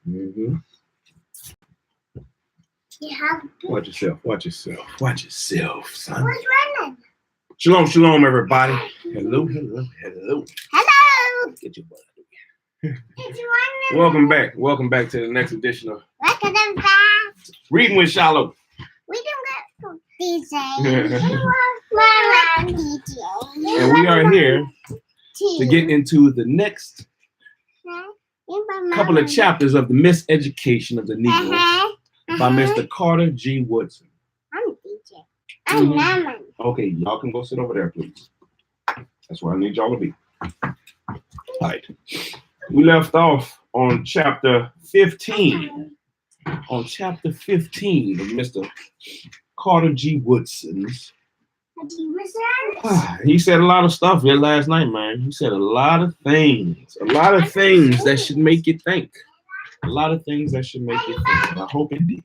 Mm-hmm. Watch yourself. Watch yourself. Watch yourself, son. What's running? Shalom, shalom, everybody. Hello, hello, hello. Hello. Get your butt. It's running. Welcome back. Welcome back to the next edition of Look at them fast. Reading with Shilo. We don't get DJ. DJ. And we are here to get into the next couple of chapters of the Mis-education of the Negro by Mr. Carter G. Woodson. I'm a DJ. I'm Lemon. Okay, y'all can go sit over there, please. That's where I need y'all to be. All right. We left off on chapter 15. On chapter 15 of Mr. Carter G. Woodson's. He said a lot of stuff here last night, man. He said a lot of things. A lot of things that should make you think. A lot of things that should make you think. And I hope it did.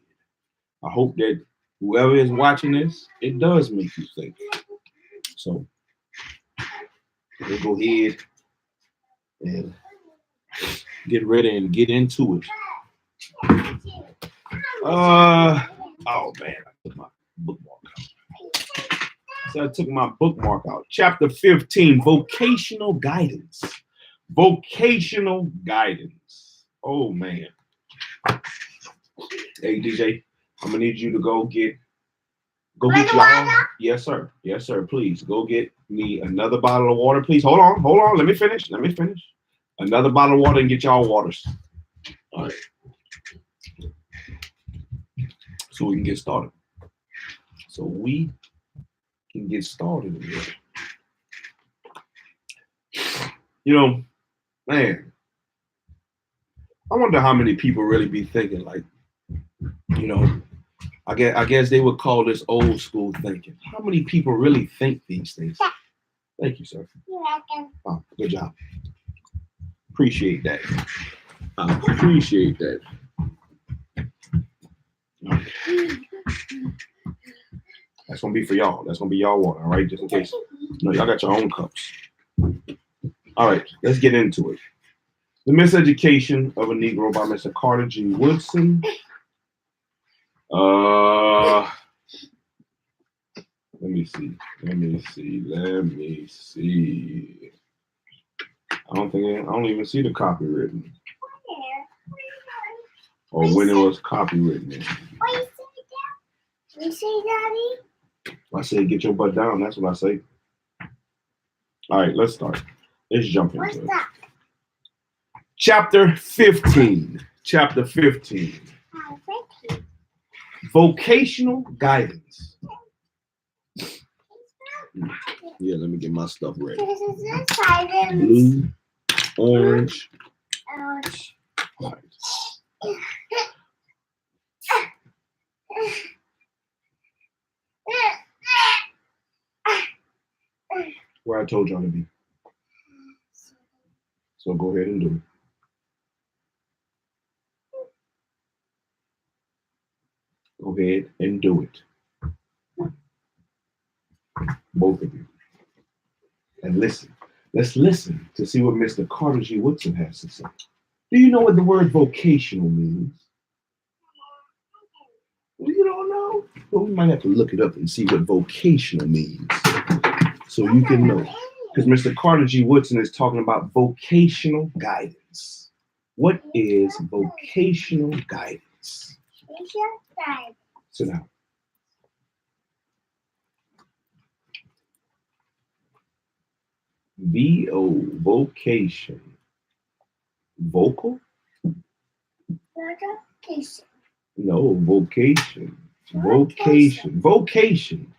I hope that whoever is watching this, it does make you think. So we'll go ahead and get ready and get into it. Oh man, I took my bookmark out. So I took my bookmark out. Chapter 15, Vocational Guidance. Vocational Guidance. Oh man. Hey DJ, I'm gonna need you to go get y'all. Yes, sir. Yes, sir. Please go get me another bottle of water. Please hold on. Let me finish. Another bottle of water and get y'all waters. All right. So we can get started. You know, man, I wonder how many people really be thinking like, you know, I guess they would call this old school thinking. How many people really think these things? Thank you, sir. You're welcome. Oh, good job. Appreciate that. Appreciate that. That's gonna be for y'all. That's gonna be y'all water, all right? Just in case. No, y'all got your own cups. All right, let's get into it. The Mis-education of a Negro by Mr. Carter G. Woodson. Let me see. I don't even see the copy written. Or when it was copywritten. You see, Daddy? I said, get your butt down. That's what I say. All right, let's start. Let's jump into it. That? Chapter 15. Chapter 15. Vocational Guidance. Yeah, let me get my stuff ready. This is the silence. Blue, orange. All right. Where I told y'all to be. So go ahead and do it. Go ahead and do it. Both of you. And listen. Let's listen to see what Mr. Carter G. Woodson has to say. Do you know what the word vocational means? You don't know? Well, we might have to look it up and see what vocational means so you can know. Because Mr. Carter G. Woodson is talking about vocational guidance. What is vocational guidance? Sit down. V-O, vocation. Vocal? Vocation. No, vocation. Vocation. Vocation.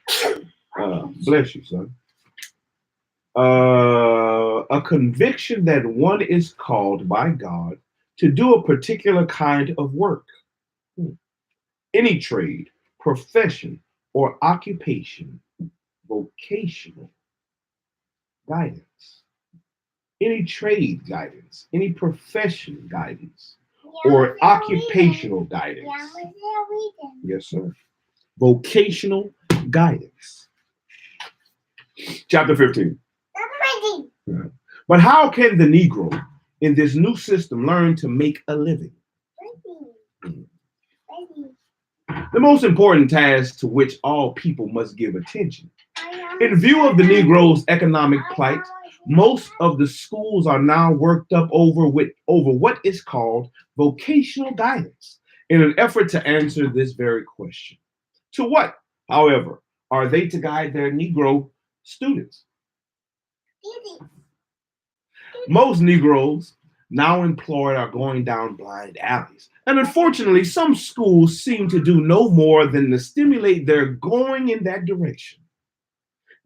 Bless you, son. A conviction that one is called by God to do a particular kind of work. Any trade, profession, or occupation. Vocational guidance. Any trade guidance, any profession guidance, or occupational guidance. Yes, sir. Vocational guidance. Chapter 15. But how can the Negro in this new system learn to make a living? the most important task to which all people must give attention. In view of the Negro's economic plight, most of the schools are now worked up over what is called vocational guidance in an effort to answer this very question. To what, however, are they to guide their Negro students? Most Negroes now employed are going down blind alleys. And unfortunately, some schools seem to do no more than to stimulate their going in that direction.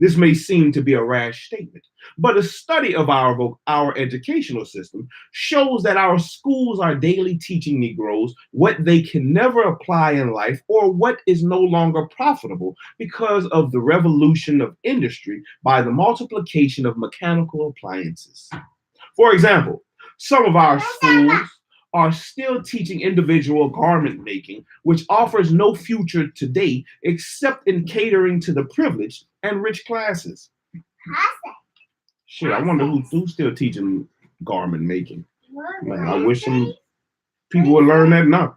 This may seem to be a rash statement, but a study of our educational system shows that our schools are daily teaching Negroes what they can never apply in life or what is no longer profitable because of the revolution of industry by the multiplication of mechanical appliances. For example, some of our schools are still teaching individual garment making, which offers no future today except in catering to the privileged and rich classes. Shit, I wonder who's still teaching garment making. Man, I wish some people would learn that now.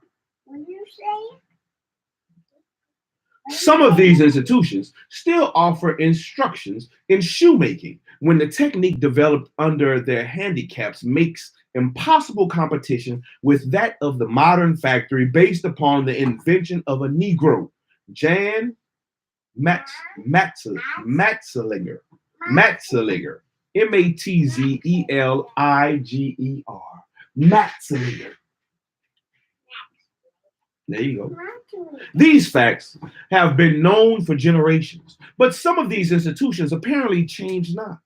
Some of these institutions still offer instructions in shoemaking when the technique developed under their handicaps makes impossible competition with that of the modern factory based upon the invention of a Negro, Jan Matzeliger, Matzeliger, Matzeliger, Matzeliger. There you go. These facts have been known for generations, but some of these institutions apparently change not.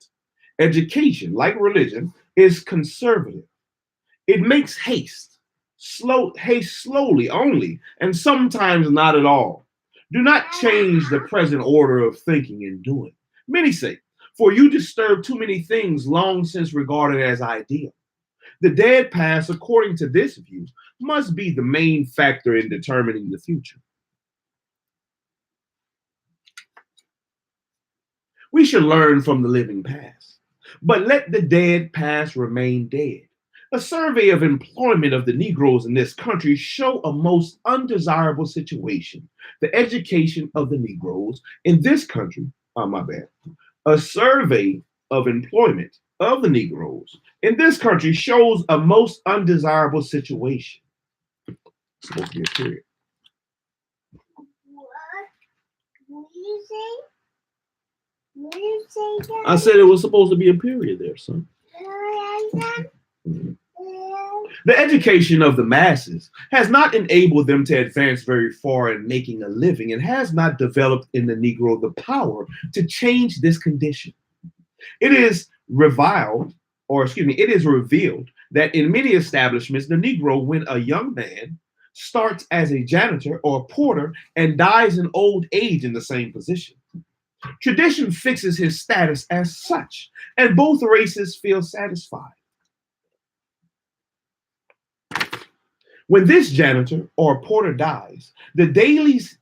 Education, like religion, is conservative. It makes haste slowly only, and sometimes not at all. Do not change the present order of thinking and doing. Many say, for you disturb too many things long since regarded as ideal. The dead past, according to this view, must be the main factor in determining the future. We should learn from the living past, but let the dead past remain dead. A survey of employment of the Negroes in this country show a most undesirable situation. The education of the Negroes in this country, a survey of employment of the Negroes in this country shows a most undesirable situation. It's supposed to be a period. What did you say? What did you say, Daddy? I said it was supposed to be a period there, son. The education of the masses has not enabled them to advance very far in making a living and has not developed in the Negro the power to change this condition. It is revealed that in many establishments, the Negro, when a young man, starts as a janitor or a porter and dies in old age in the same position. Tradition fixes his status as such, and both races feel satisfied. When this janitor or porter dies, the daily's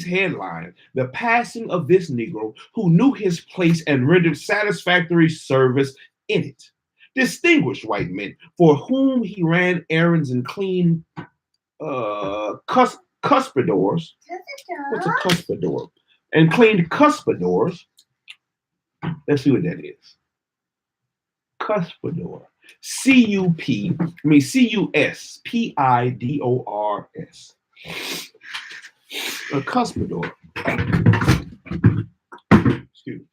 headline, the passing of this Negro who knew his place and rendered satisfactory service in it. Distinguished white men for whom he ran errands and cleaned cuspidors. What's a cuspidor? And cleaned cuspidors. Let's see what that is. Cuspidor. Cuspidors. A cuspidor. Excuse me.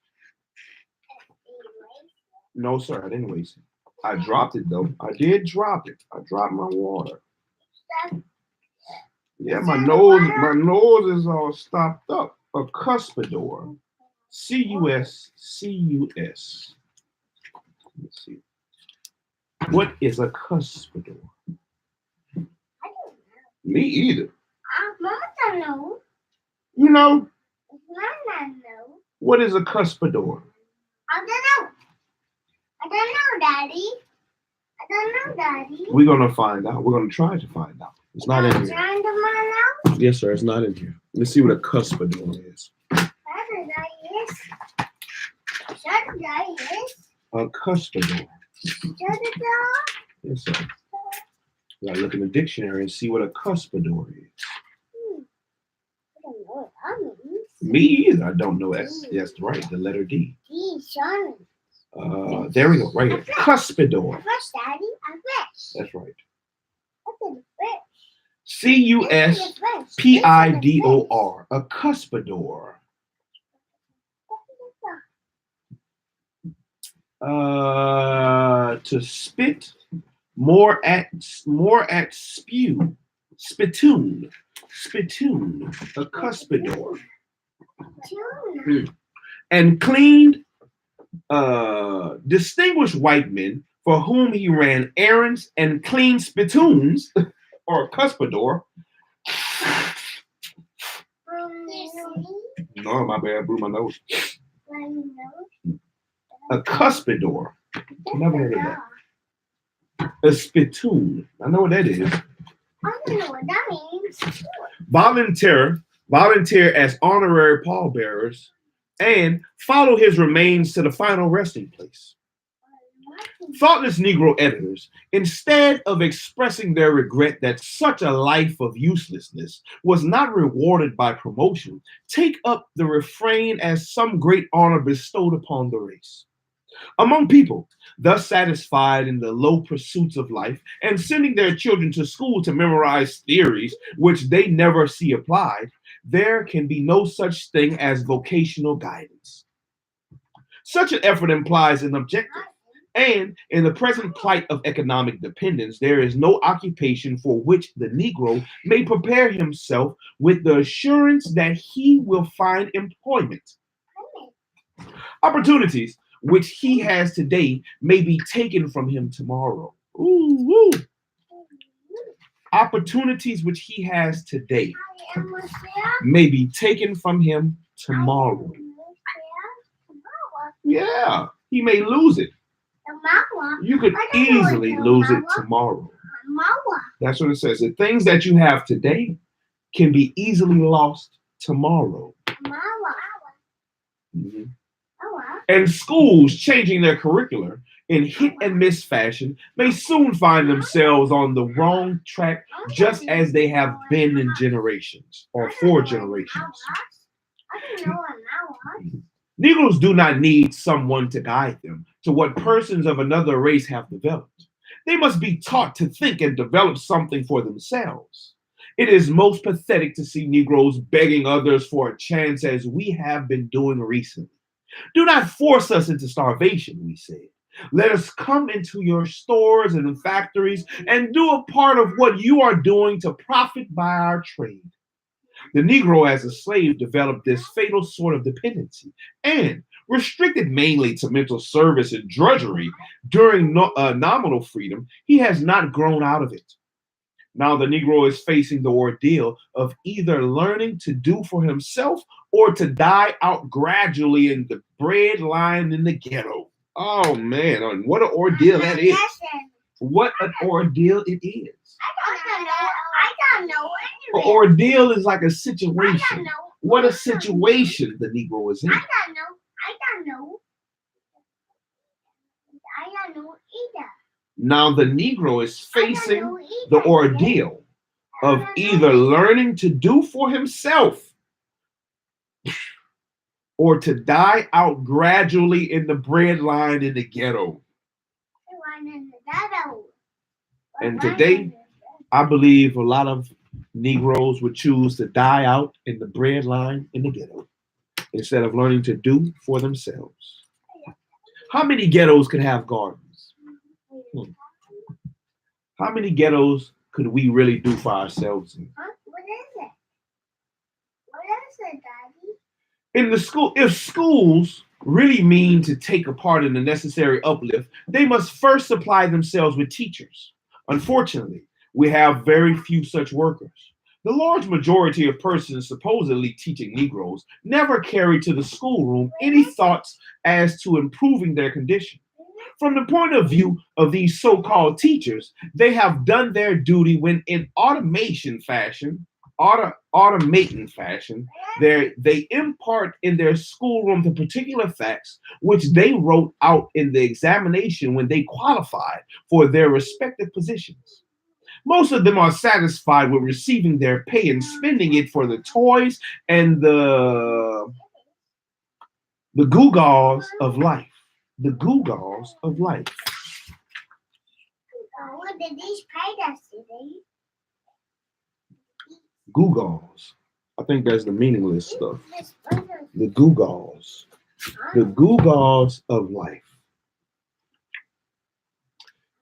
No, sir, I didn't waste it. I dropped it though. I did drop it. I dropped my water. Yeah, my nose is all stopped up. A cuspidor. C-U-S. Let's see. What is a cuspidor? I don't know. Me either. Mama don't know. You know? Mama know. What is a cuspidor? I don't know. I don't know, Daddy. I don't know, Daddy. We're going to find out. We're going to try to find out. It's not in here. Trying to find out? Yes, sir. It's not in here. Let's see what a cuspidor is. A cuspidor. Yes, sir. Gotta look in the dictionary and see what a cuspidor is. Me either. I don't know. That's right. The letter D. D, show me. There we go. Right here. Cuspidor. A fish, Daddy. A fish. That's right. Look at the fish. Cuspidor. A cuspidor. To spit, more at spew. Spittoon. A cuspidor. And cleaned, distinguished white men for whom he ran errands and cleaned spittoons, or a cuspidor. No, my bad, I blew my nose. A cuspidor. Never heard of that. A spittoon. I know what that is. I don't know what that means. Volunteer as honorary pallbearers and follow his remains to the final resting place. Thoughtless Negro editors, instead of expressing their regret that such a life of uselessness was not rewarded by promotion, take up the refrain as some great honor bestowed upon the race. Among people thus satisfied in the low pursuits of life and sending their children to school to memorize theories which they never see applied, there can be no such thing as vocational guidance. Such an effort implies an objective, and in the present plight of economic dependence, there is no occupation for which the Negro may prepare himself with the assurance that he will find employment. Opportunities which he has today may be taken from him tomorrow. Ooh. Opportunities which he has today may be taken from him tomorrow. Yeah, he may lose it. You could easily lose it tomorrow. That's what it says. The things that you have today can be easily lost tomorrow. Mm-hmm. And schools changing their curricular in hit and miss fashion may soon find themselves on the wrong track, just as they have been in generations or for generations. Negroes do not need someone to guide them to what persons of another race have developed. They must be taught to think and develop something for themselves. It is most pathetic to see Negroes begging others for a chance as we have been doing recently. Do not force us into starvation, we said. Let us come into your stores and factories and do a part of what you are doing to profit by our trade. The Negro as a slave developed this fatal sort of dependency and, restricted mainly to mental service and drudgery during nominal freedom, he has not grown out of it. Now the Negro is facing the ordeal of either learning to do for himself or to die out gradually in the bread line in the ghetto. Oh man, what an ordeal that is. What an ordeal it is. I don't know. An ordeal is like a situation. What a situation the Negro is in. I don't know either. Now the Negro is facing the ordeal of either learning to do for himself or to die out gradually in the bread line in the ghetto. And today, I believe a lot of Negroes would choose to die out in the bread line in the ghetto instead of learning to do for themselves. How many ghettos could have gardens? How many ghettos could we really do for ourselves in? What is it? What is it, Daddy? In the school, if schools really mean to take a part in the necessary uplift, they must first supply themselves with teachers. Unfortunately, we have very few such workers. The large majority of persons supposedly teaching Negroes never carry to the schoolroom any thoughts as to improving their condition. From the point of view of these so-called teachers, they have done their duty when in automating fashion, they impart in their schoolroom the particular facts which they wrote out in the examination when they qualified for their respective positions. Most of them are satisfied with receiving their pay and spending it for the toys and the The gewgaws of life. The gewgaws of life. What did these spiders today? Gewgaws. I think that's the meaningless stuff. The gewgaws. The gewgaws of life.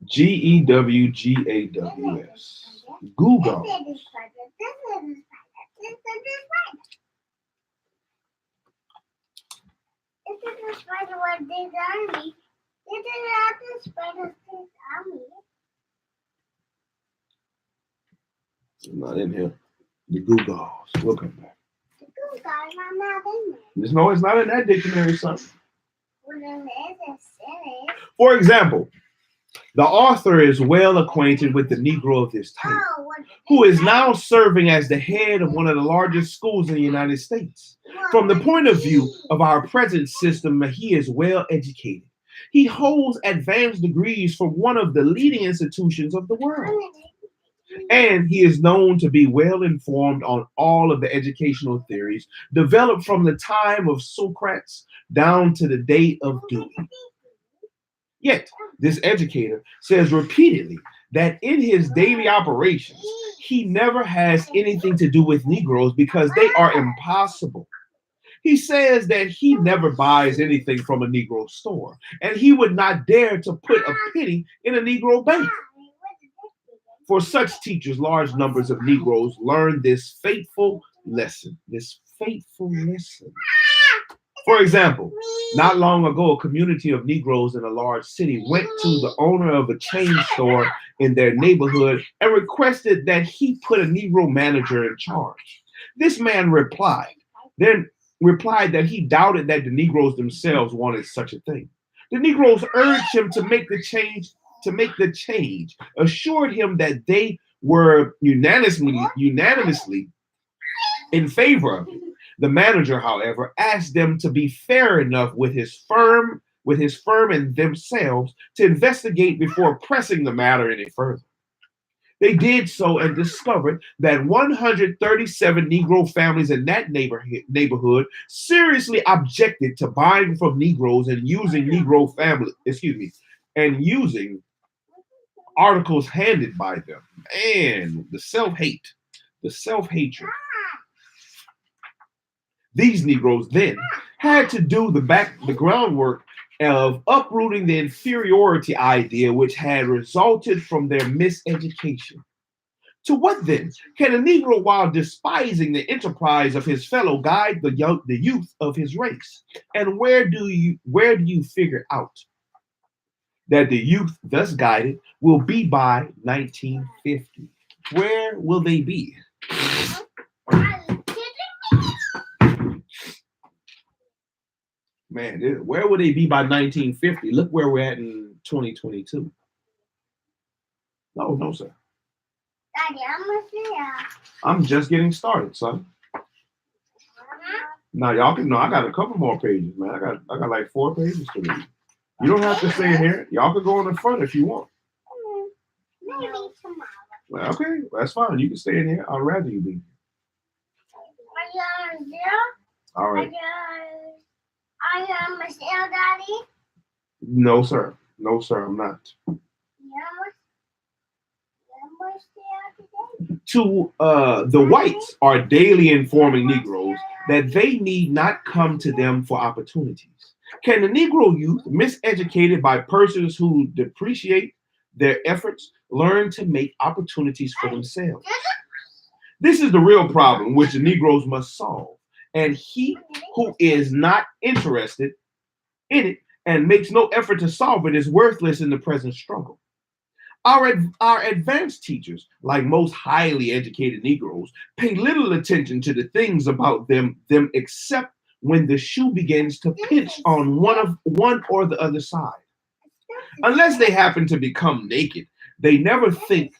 GEWGAWS. Gewgaws. This is the spider what did on me. This is not the spider did on me. It's not in here. The gewgaws. We'll come back. The good guy, I'm not in there. No, it's not in that dictionary, son. Well, then there's a silly. For example, the author is well acquainted with the Negro of this time, Oh, what who is now serving as the head of one of the largest schools in the United States. From the point of view of our present system, he is well educated. He holds advanced degrees from one of the leading institutions of the world. And he is known to be well informed on all of the educational theories developed from the time of Socrates down to the day of Dewey. Yet, this educator says repeatedly that in his daily operations, he never has anything to do with Negroes because they are impossible. He says that he never buys anything from a Negro store, and he would not dare to put a penny in a Negro bank. For such teachers, large numbers of Negroes learn this fateful lesson. For example, not long ago, a community of Negroes in a large city went to the owner of a chain store in their neighborhood and requested that he put a Negro manager in charge. This man replied that he doubted that the Negroes themselves wanted such a thing. The Negroes urged him to make the change, assured him that they were unanimously in favor of it. The manager, however, asked them to be fair enough with his firm and themselves to investigate before pressing the matter any further. They did so and discovered that 137 Negro families in that neighborhood seriously objected to buying from Negroes and using articles handed by them. And the self-hatred. These Negroes then had to do the groundwork of uprooting the inferiority idea which had resulted from their miseducation. To what then can a Negro, while despising the enterprise of his fellow, guide the youth of his race? And where do you figure out that the youth thus guided will be by 1950? Where will they be? Man, where will they be by 1950? Look where we're at in 2022. No, sir. Daddy, I'm just getting started, son. Now y'all can know I got a couple more pages, man. I got like 4 pages to read. You don't have to stay in here. Y'all can go in the front if you want. Maybe tomorrow. Well, okay, that's fine. You can stay in here. I'd rather you be. Are you on zero? All right. Are you on Michelle, Daddy? No, sir. No, sir, I'm not. To the whites are daily informing Negroes that they need not come to them for opportunities. Can the Negro youth, miseducated by persons who depreciate their efforts, learn to make opportunities for themselves? This is the real problem which the Negroes must solve. And he who is not interested in it and makes no effort to solve it is worthless in the present struggle. Our advanced teachers, like most highly educated Negroes, pay little attention to the things about them except when the shoe begins to pinch on one or the other side. Unless they happen to become naked, they never think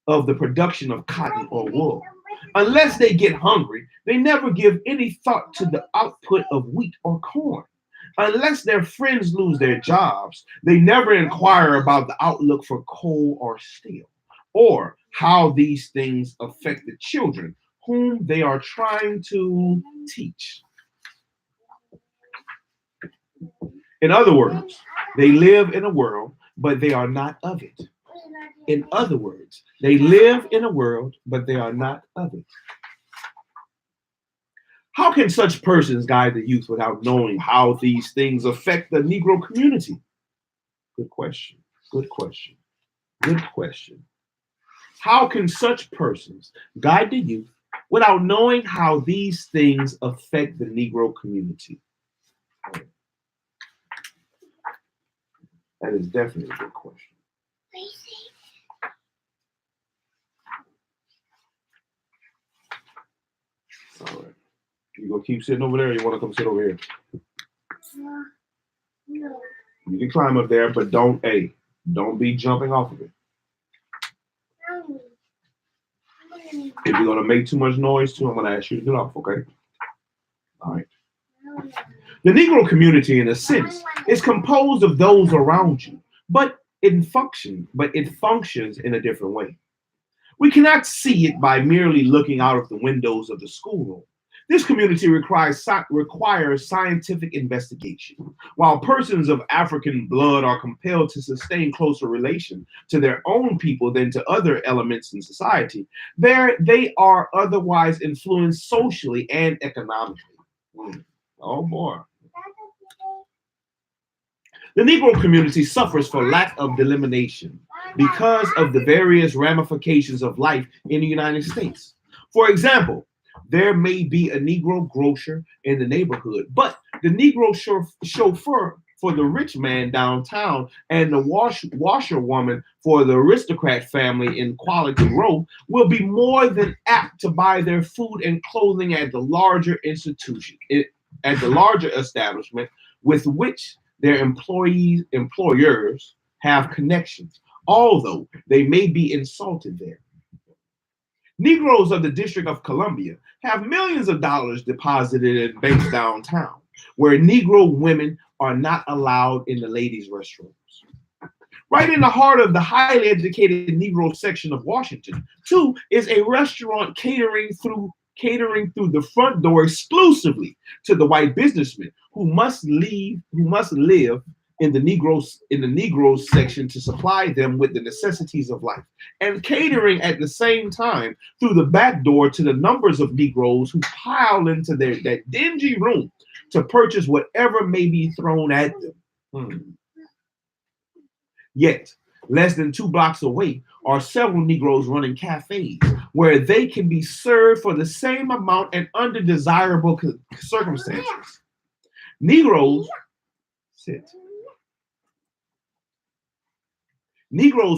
of the production of cotton or wool. Unless they get hungry, they never give any thought to the output of wheat or corn. Unless their friends lose their jobs, they never inquire about the outlook for coal or steel, or how these things affect the children whom they are trying to teach. In other words, they live in a world, but they are not of it. In other words, they live in a world, but they are not of it. How can such persons guide the youth without knowing how these things affect the Negro community? Good question. Good question. Good question. How can such persons guide the youth without knowing how these things affect the Negro community? That is definitely a good question. All right. You gonna keep sitting over there, or you want to come sit over here? No. You can climb up there, but don't be jumping off of it. If you're gonna make too much noise too, I'm gonna ask you to get off, okay? All right. The Negro community, in a sense, is composed of those around you, but it functions in a different way. We cannot see it by merely looking out of the windows of the schoolroom. This community requires scientific investigation. While persons of African blood are compelled to sustain closer relation to their own people than to other elements in society, they are otherwise influenced socially and economically. Oh boy. The Negro community suffers for lack of delimitation because of the various ramifications of life in the United States. For example, there may be a Negro grocer in the neighborhood, but the Negro chauffeur for the rich man downtown and the washerwoman for the aristocrat family in Quality Row will be more than apt to buy their food and clothing at the larger establishment with which their employers have connections, although they may be insulted there. Negroes of the District of Columbia have millions of dollars deposited in banks downtown, where Negro women are not allowed in the ladies' restrooms. Right in the heart of the highly educated Negro section of Washington, too, is a restaurant catering through the front door exclusively to the white businessmen who must live in the Negroes section to supply them with the necessities of life, and catering at the same time through the back door to the numbers of Negroes who pile into that dingy room to purchase whatever may be thrown at them. Yet, less than 2 blocks away are several Negroes running cafes where they can be served for the same amount and under desirable circumstances. Negroes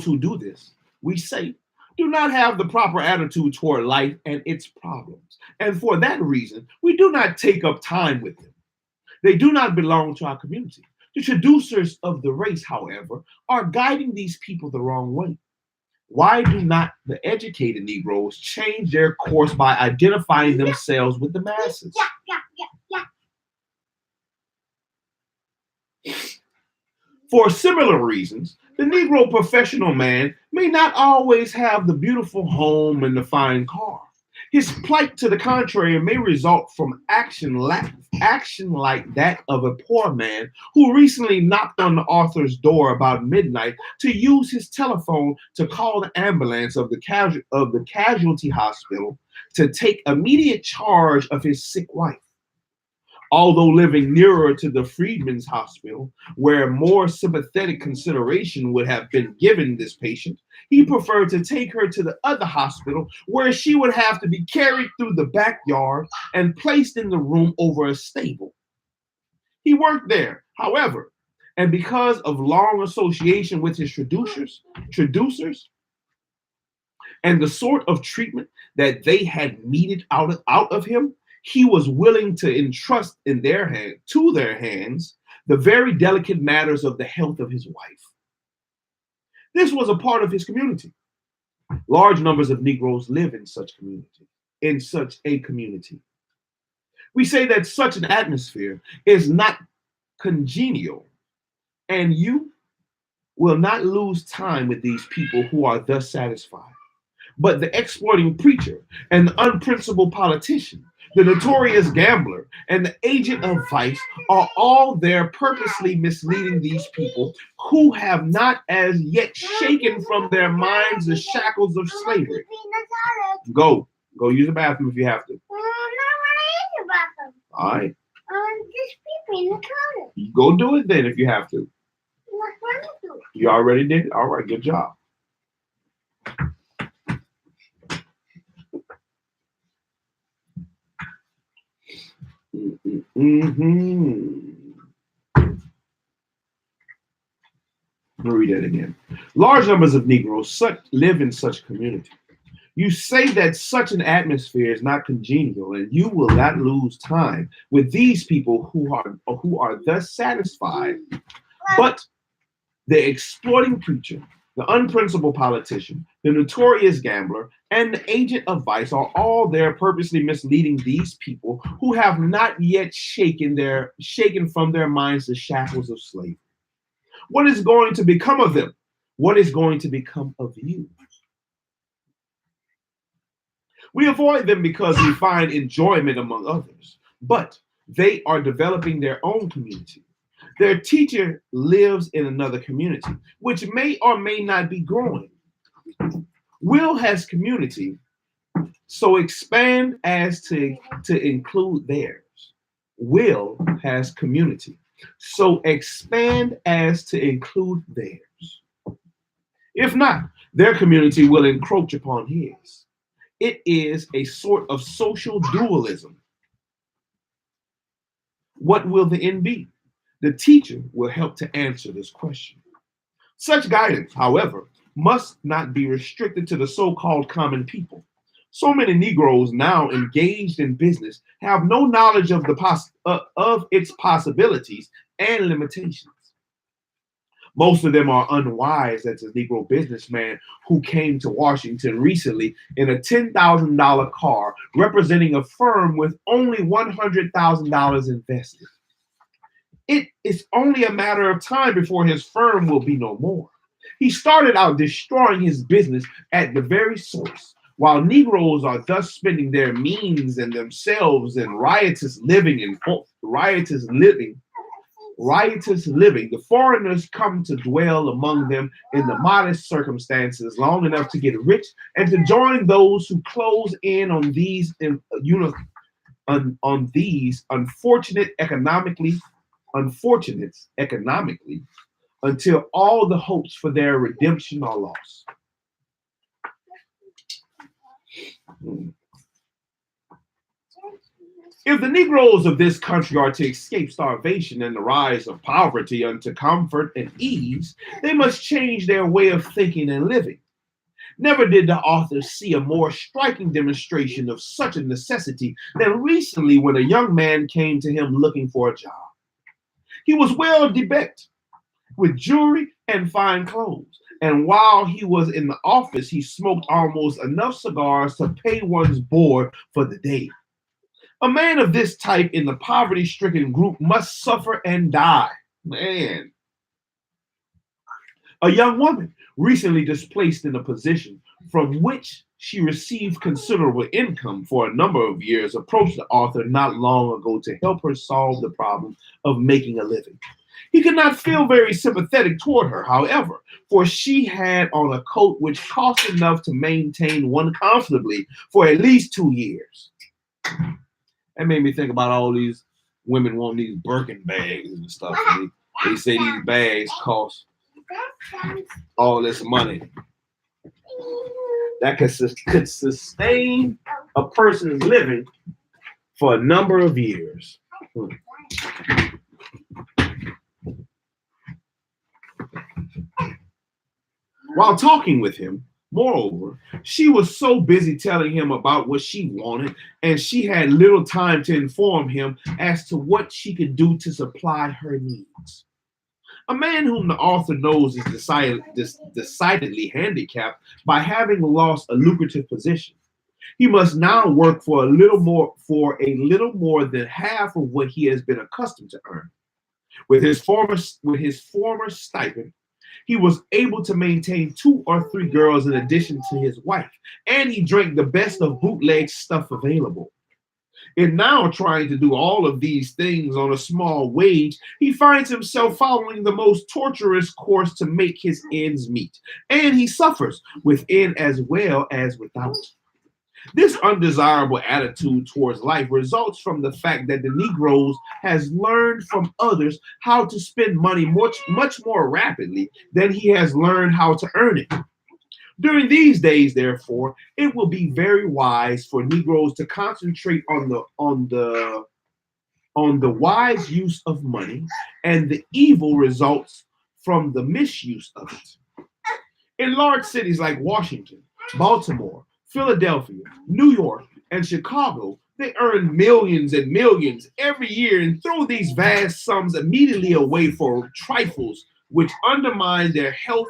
who do this, we say, do not have the proper attitude toward life and its problems. And for that reason, we do not take up time with them. They do not belong to our community. The traducers of the race, however, are guiding these people the wrong way. Why do not the educated Negroes change their course by identifying themselves with the masses? For similar reasons, the Negro professional man may not always have the beautiful home and the fine car. His plight, to the contrary, may result from action like that of a poor man who recently knocked on the author's door about midnight to use his telephone to call the ambulance of the casualty hospital to take immediate charge of his sick wife. Although living nearer to the Freedmen's Hospital, where more sympathetic consideration would have been given this patient, he preferred to take her to the other hospital, where she would have to be carried through the backyard and placed in the room over a stable. He worked there, however, and because of long association with his traducers, and the sort of treatment that they had meted out of him, he was willing to entrust to their hands the very delicate matters of the health of his wife. This was a part of his community. Large numbers of Negroes live in such a community. We say that such an atmosphere is not congenial, and you will not lose time with these people who are thus satisfied. But the exploiting preacher and the unprincipled politician, the notorious gambler and the agent of vice are all there purposely misleading these people who have not as yet shaken from their minds the shackles of slavery. Go. Go use the bathroom if you have to. All right. Just pee in the toilet. Go do it then if you have to. You already did? All right, good job. Let me read that again. Large numbers of Negroes live in such community. You say that such an atmosphere is not congenial, and you will not lose time with these people who are thus satisfied. But the exploiting preacher, the unprincipled politician, the notorious gambler, and the agent of vice are all there purposely misleading these people who have not yet shaken from their minds the shackles of slavery. What is going to become of them? What is going to become of you? We avoid them because we find enjoyment among others, but they are developing their own community. Their teacher lives in another community, which may or may not be growing. Will has community, so expand as to include theirs. Will has community, so expand as to include theirs. If not, their community will encroach upon his. It is a sort of social dualism. What will the end be? The teacher will help to answer this question. Such guidance, however, must not be restricted to the so-called common people. So many Negroes now engaged in business have no knowledge of its possibilities and limitations. Most of them are unwise, as a Negro businessman who came to Washington recently in a $10,000 car representing a firm with only $100,000 invested. It is only a matter of time before his firm will be no more. He started out destroying his business at the very source. While Negroes are thus spending their means and themselves in riotous living, the foreigners come to dwell among them in the modest circumstances long enough to get rich and to join those who close in on these unfortunates economically until all the hopes for their redemption are lost. If the Negroes of this country are to escape starvation and the rise of poverty unto comfort and ease, they must change their way of thinking and living. Never did the author see a more striking demonstration of such a necessity than recently when a young man came to him looking for a job. He was well decked with jewelry and fine clothes, and while he was in the office, he smoked almost enough cigars to pay one's board for the day. A man of this type in the poverty-stricken group must suffer and die. Man. A young woman recently displaced in a position from which she received considerable income for a number of years approached the author not long ago to help her solve the problem of making a living. He could not feel very sympathetic toward her, however, for she had on a coat which cost enough to maintain one comfortably for at least 2 years. That made me think about all these women wanting these Birkin bags and stuff. They say these bags cost all this money. That could sustain a person's living for a number of years. While talking with him, moreover, she was so busy telling him about what she wanted, and she had little time to inform him as to what she could do to supply her needs. A man whom the author knows is decidedly handicapped by having lost a lucrative position. He must now work for a little more than half of what he has been accustomed to earn. With his former stipend, He was able to maintain 2 or 3 girls in addition to his wife, and he drank the best of bootleg stuff available. And now, trying to do all of these things on a small wage, he finds himself following the most torturous course to make his ends meet. And he suffers within as well as without. This undesirable attitude towards life results from the fact that the Negroes has learned from others how to spend money much more rapidly than he has learned how to earn it. During these days, therefore, it will be very wise for Negroes to concentrate on the wise use of money and the evil results from the misuse of it. In large cities like Washington, Baltimore, Philadelphia, New York, and Chicago, they earn millions and millions every year and throw these vast sums immediately away for trifles which undermine their health,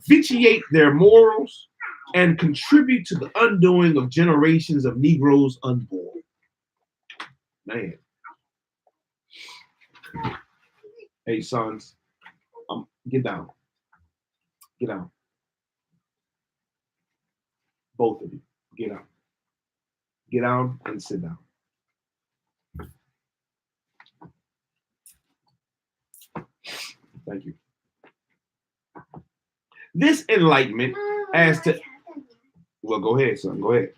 vitiate their morals, and contribute to the undoing of generations of Negroes unborn. Man. Hey, sons, get down. Get down. Both of you, get down. Get down and sit down. Thank you. This enlightenment as to, well, go ahead, son, go ahead.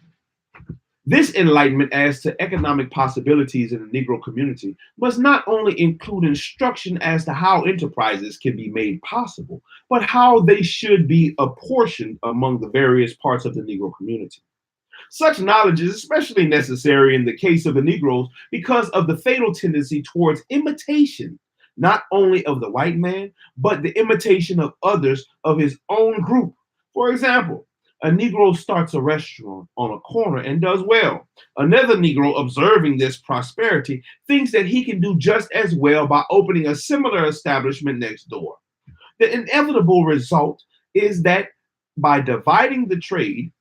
This enlightenment as to economic possibilities in the Negro community must not only include instruction as to how enterprises can be made possible, but how they should be apportioned among the various parts of the Negro community. Such knowledge is especially necessary in the case of the Negroes because of the fatal tendency towards imitation, not only of the white man, but the imitation of others of his own group. For example, a Negro starts a restaurant on a corner and does well. Another Negro, observing this prosperity, thinks that he can do just as well by opening a similar establishment next door. The inevitable result is that by dividing the trade,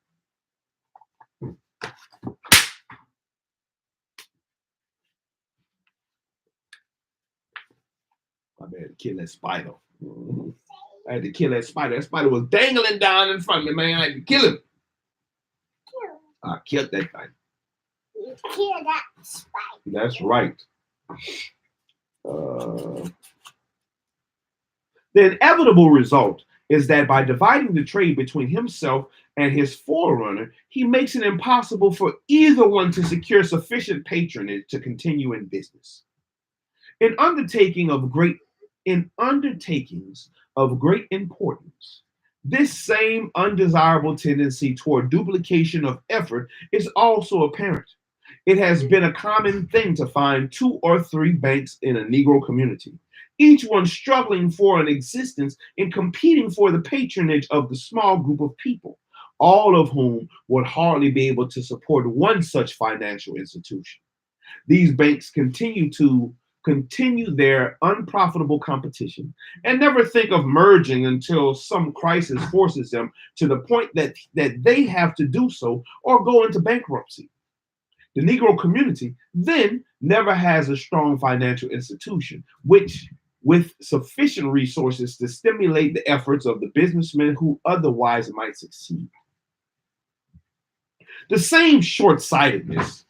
I had to kill that spider. I had to kill that spider. That spider was dangling down in front of me, man. I had to kill him. I killed that thing. You killed that spider. That's right. The inevitable result is that by dividing the trade between himself and his forerunner, he makes it impossible for either one to secure sufficient patronage to continue in business. In undertakings of great importance, this same undesirable tendency toward duplication of effort is also apparent. It has been a common thing to find 2 or 3 banks in a Negro community, each one struggling for an existence and competing for the patronage of the small group of people, all of whom would hardly be able to support one such financial institution. These banks continue their unprofitable competition and never think of merging until some crisis forces them to the point that they have to do so or go into bankruptcy. The Negro community then never has a strong financial institution which with sufficient resources to stimulate the efforts of the businessmen who otherwise might succeed. The same short-sightedness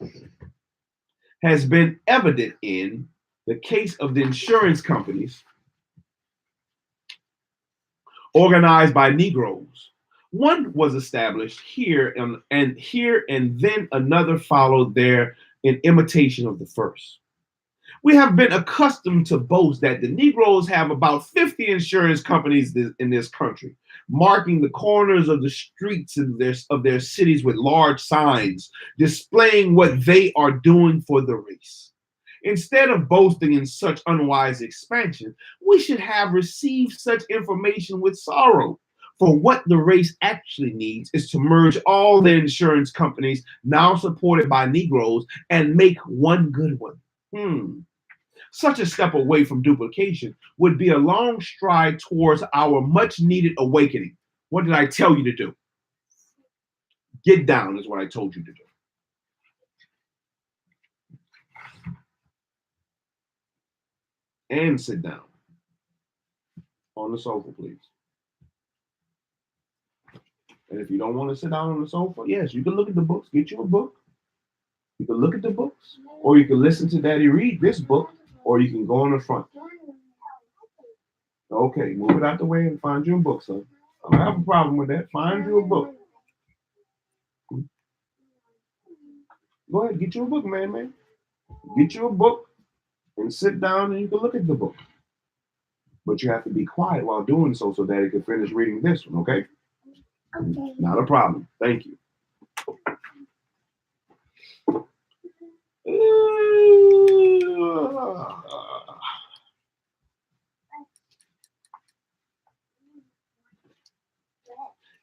has been evident in the case of the insurance companies organized by Negroes. One was established here and then another followed there in imitation of the first. We have been accustomed to boast that the Negroes have about 50 insurance companies in this country, marking the corners of the streets of their cities with large signs displaying what they are doing for the race. Instead of boasting in such unwise expansion, we should have received such information with sorrow. For what the race actually needs is to merge all the insurance companies now supported by Negroes and make one good one. Such a step away from duplication would be a long stride towards our much needed awakening. What did I tell you to do? Get down is what I told you to do. And sit down. on the sofa, please. And if you don't want to sit down on the sofa, yes, you can look at the books. Get you a book. You can look at the books, or you can listen to Daddy read this book, or you can go on the front. Okay, move it out the way and find you a book, son. I don't have a problem with that. Find you a book. Go ahead, get you a book, man. Get you a book and sit down and you can look at the book. But you have to be quiet while doing so Daddy can finish reading this one, okay? Okay. Not a problem. Thank you.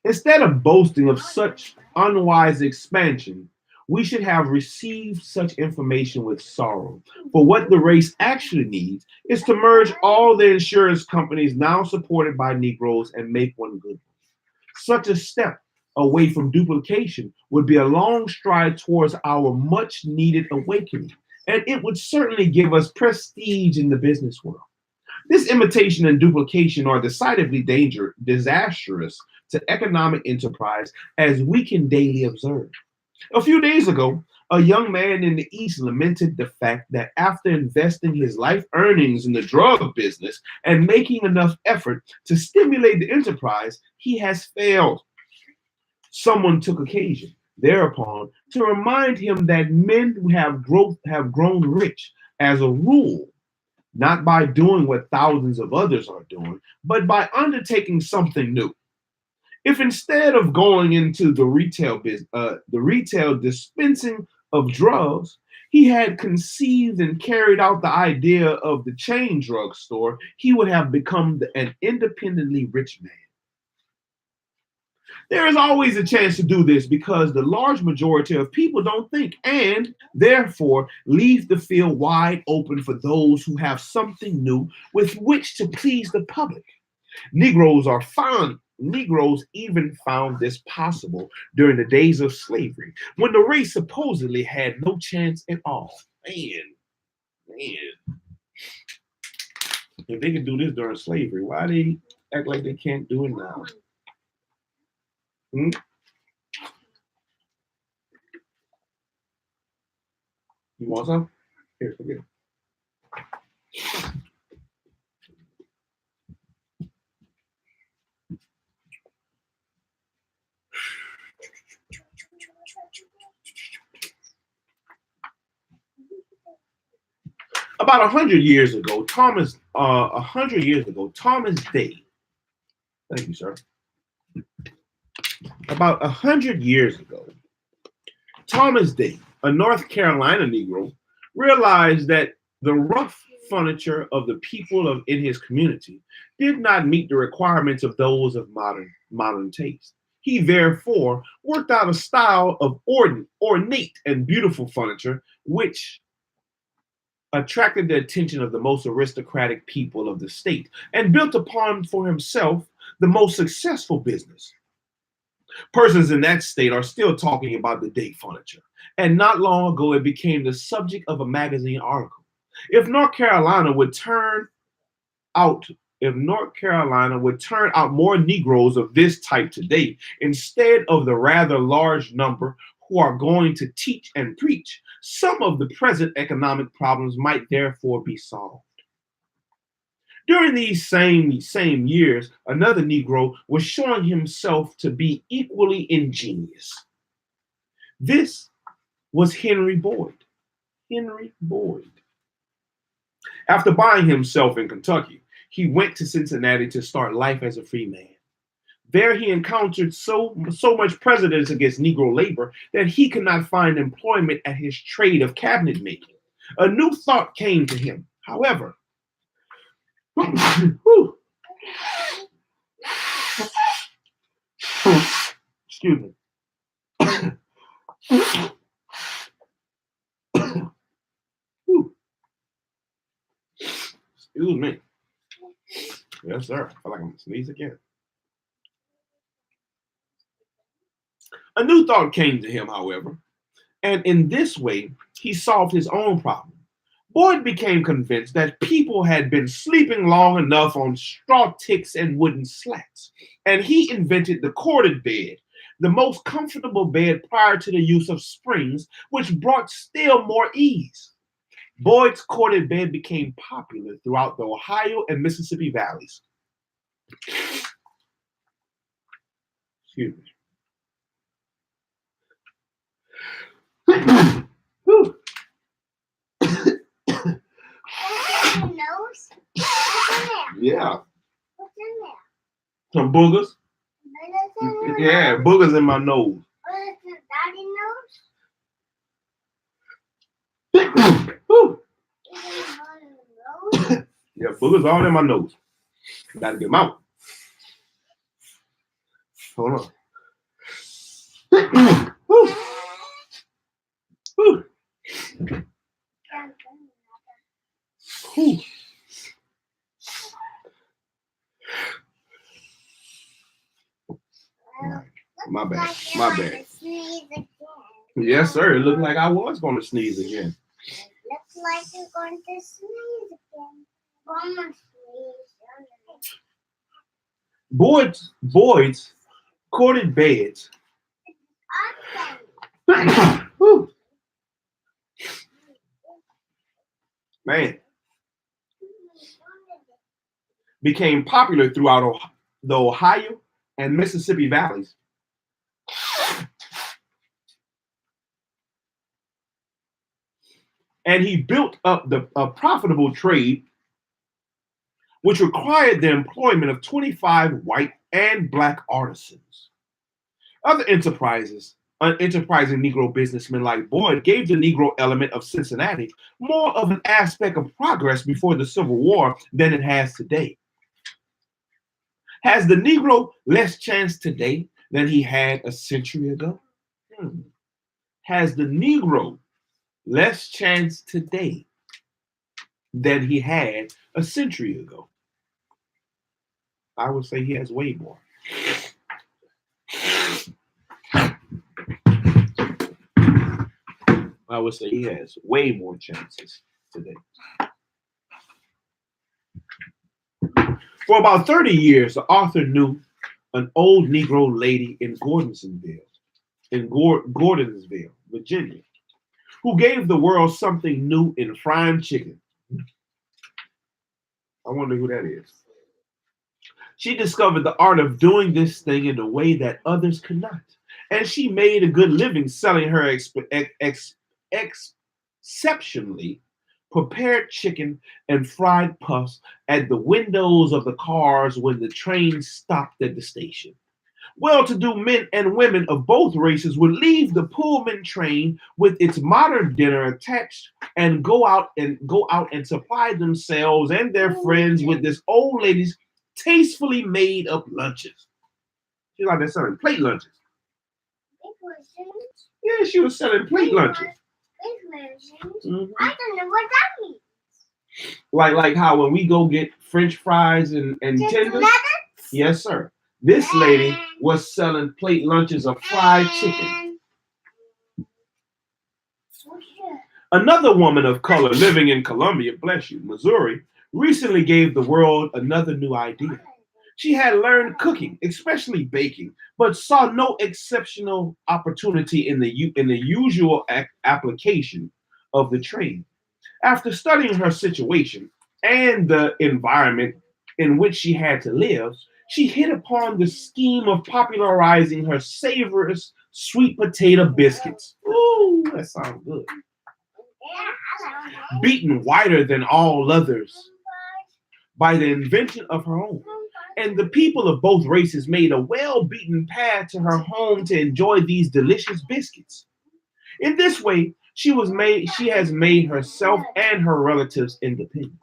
Instead of boasting of such unwise expansion, we should have received such information with sorrow. For what the race actually needs is to merge all the insurance companies now supported by Negroes and make one good. Such a step away from duplication would be a long stride towards our much needed awakening, and it would certainly give us prestige in the business world. This imitation and duplication are decidedly disastrous to economic enterprise, as we can daily observe. A few days ago, a young man in the East lamented the fact that after investing his life earnings in the drug business and making enough effort to stimulate the enterprise, he has failed. Someone took occasion thereupon to remind him that men who have grown rich as a rule, not by doing what thousands of others are doing, but by undertaking something new. If instead of going into the retail dispensing of drugs, he had conceived and carried out the idea of the chain drugstore, he would have become an independently rich man. There is always a chance to do this because the large majority of people don't think, and therefore leave the field wide open for those who have something new with which to please the public. Negroes even found this possible during the days of slavery, when the race supposedly had no chance at all. Man. If they could do this during slavery, why they act like they can't do it now? You want some? Here, forget it. About 100 years ago, Thomas Day. Thank you, sir. About 100 years ago, Thomas Day, a North Carolina Negro, realized that the rough furniture of the people in his community did not meet the requirements of those of modern taste. He therefore worked out a style of ornate and beautiful furniture which attracted the attention of the most aristocratic people of the state and built upon for himself the most successful business. Persons in that state are still talking about the Day furniture, and not long ago it became the subject of a magazine article. If North Carolina would turn out more Negroes of this type today, instead of the rather large number who are going to teach and preach, some of the present economic problems might therefore be solved. During these same years, another Negro was showing himself to be equally ingenious. This was Henry Boyd. After buying himself in Kentucky, he went to Cincinnati to start life as a free man. There he encountered so much prejudice against Negro labor that he could not find employment at his trade of cabinet making. A new thought came to him, however. Excuse me. Excuse me. Yes, sir. I feel like I'm going to sneeze again. A new thought came to him, however, and in this way, he solved his own problem. Boyd became convinced that people had been sleeping long enough on straw ticks and wooden slats, and he invented the corded bed, the most comfortable bed prior to the use of springs, which brought still more ease. Boyd's corded bed became popular throughout the Ohio and Mississippi valleys. Excuse me. Whew. Nose? What's in there? Yeah, What's in there? some boogers. What's in your Yeah, nose? boogers in my nose. What's in daddy nose? Whew. Is it on your nose? Yeah, boogers all in my nose. Gotta get them out. Hold on. Whew. Whew. Whew. My bad. Like My you're bad. gonna sneeze again. Yes, sir. It looked like I was going to sneeze again. Looks like you're going to sneeze again. One more sneeze. Boyd's corded beds. Awesome. Whew. Man, became popular throughout the Ohio and Mississippi valleys. And he built up a profitable trade, which required the employment of 25 white and black artisans. Other enterprising Negro businessmen like Boyd gave the Negro element of Cincinnati more of an aspect of progress before the Civil War than it has today. Has the Negro less chance today than he had a century ago? Has the Negro less chance today than he had a century ago? I would say he has way more. I would say he has way more chances today. For about 30 years, the author knew an old Negro lady in Gordonsville, Virginia, who gave the world something new in frying chicken. I wonder who that is. She discovered the art of doing this thing in a way that others could not. And she made a good living selling her exceptionally prepared chicken and fried puffs at the windows of the cars when the train stopped at the station. Well-to-do men and women of both races would leave the Pullman train with its modern dinner attached and go out and supply themselves and their friends with this old lady's tastefully made up lunches. She's like they're selling plate lunches. Yeah, she was selling plate lunches. Mm-hmm. I don't know what that means. Like how when we go get French fries and tenders. Yes, sir. This lady was selling plate lunches of fried chicken. Another woman of color living in Columbia, bless you, Missouri, recently gave the world another new idea. She had learned cooking, especially baking, but saw no exceptional opportunity in the usual application of the trade. After studying her situation and the environment in which she had to live, she hit upon the scheme of popularizing her savorous sweet potato biscuits. Ooh, that sounds good. Beaten whiter than all others by the invention of her own. And the people of both races made a well-beaten path to her home to enjoy these delicious biscuits. In this way, she has made herself and her relatives independent.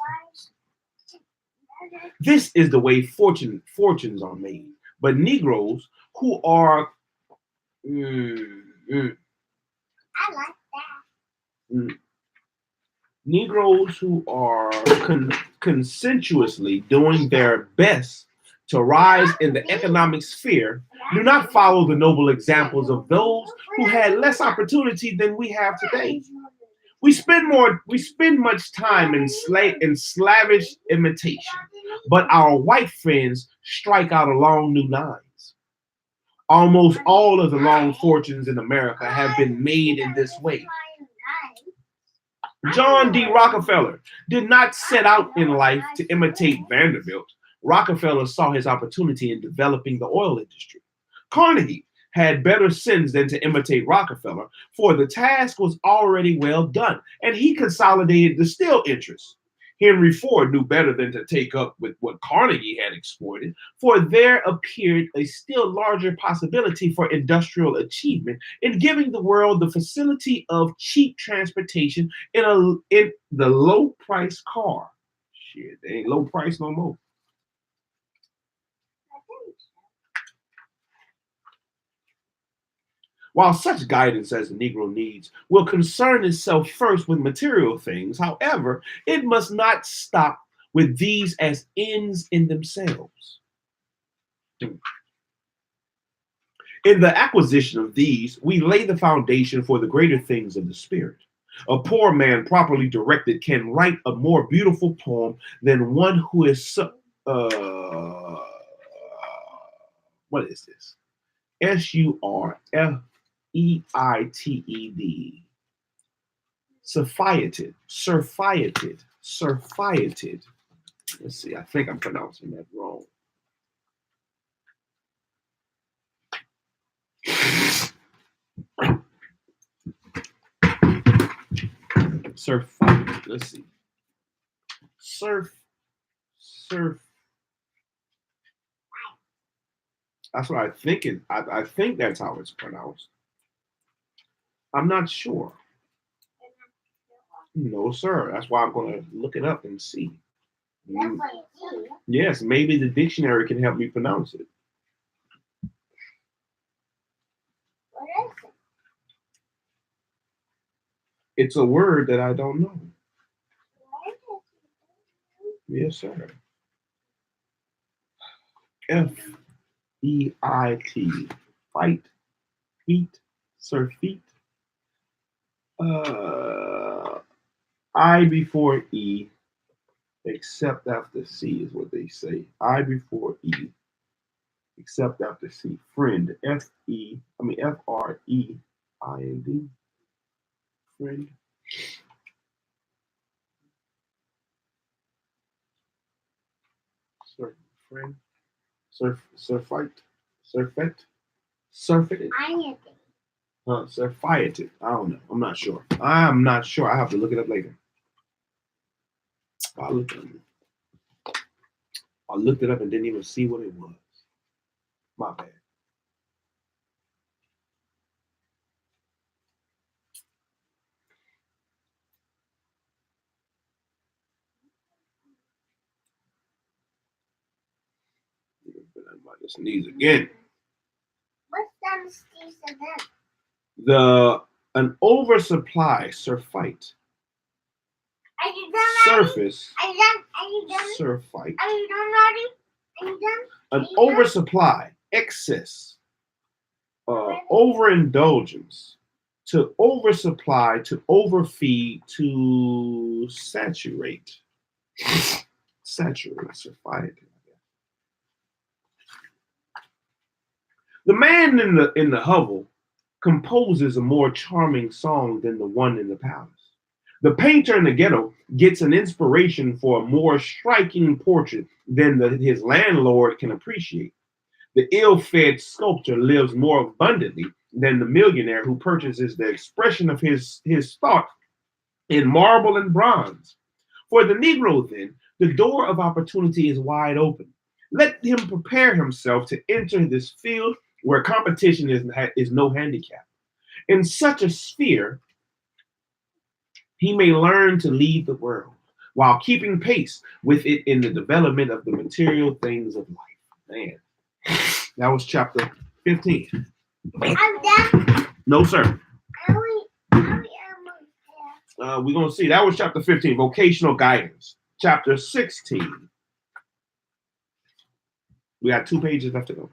This is the way fortunes are made. But Negroes who are I like that. Negroes who are consensuously doing their best to rise in the economic sphere do not follow the noble examples of those who had less opportunity than we have today. We spend much time in slavish imitation, but our white friends strike out along new lines. Almost all of the long fortunes in America have been made in this way. John D. Rockefeller did not set out in life to imitate Vanderbilt. Rockefeller saw his opportunity in developing the oil industry. Carnegie had better sense than to imitate Rockefeller, for the task was already well done, and he consolidated the steel interests. Henry Ford knew better than to take up with what Carnegie had exploited, for there appeared a still larger possibility for industrial achievement in giving the world the facility of cheap transportation in the low price car. Shit, they ain't low price no more. While such guidance as the Negro needs will concern itself first with material things, however, it must not stop with these as ends in themselves. In the acquisition of these, we lay the foundation for the greater things of the spirit. A poor man properly directed can write a more beautiful poem than one who is what is this? surfeited. Surfeited. Let's see, I think I'm pronouncing that wrong. Surfeited. Let's see. Surf. That's what I think it. I think that's how it's pronounced. I'm not sure. No, sir. That's why I'm going to look it up and see. Yes, maybe the dictionary can help me pronounce it. What is it? It's a word that I don't know. Yes, sir. F-E-I-T. Fight. Feet. Surfeit. I before E, except after C is what they say. I before E, except after C. Friend. F-R-E-I-N-D. Friend. Friend. Surfeit. Surfeited. I don't know. I'm not sure. I have to look it up later. I looked it up and didn't even see what it was. My bad. I might just sneeze again. What's that sneeze again? An oversupply, surfeit. Are you done? Surface. Are you done? Surfeit. Are you done, Naughty? Are you done? An oversupply, excess, overindulgence, to oversupply, to overfeed, to saturate. Saturate, surfeit. The man in the hovel composes a more charming song than the one in the palace. The painter in the ghetto gets an inspiration for a more striking portrait than his landlord can appreciate. The ill-fed sculptor lives more abundantly than the millionaire who purchases the expression of his thought in marble and bronze. For the Negro, then, the door of opportunity is wide open. Let him prepare himself to enter this field where competition is no handicap. In such a sphere, he may learn to lead the world while keeping pace with it in the development of the material things of life. Man, that was chapter 15. I'm done. No, sir. We're going to see. That was chapter 15, Vocational Guidance. Chapter 16. We got 2 pages left to go.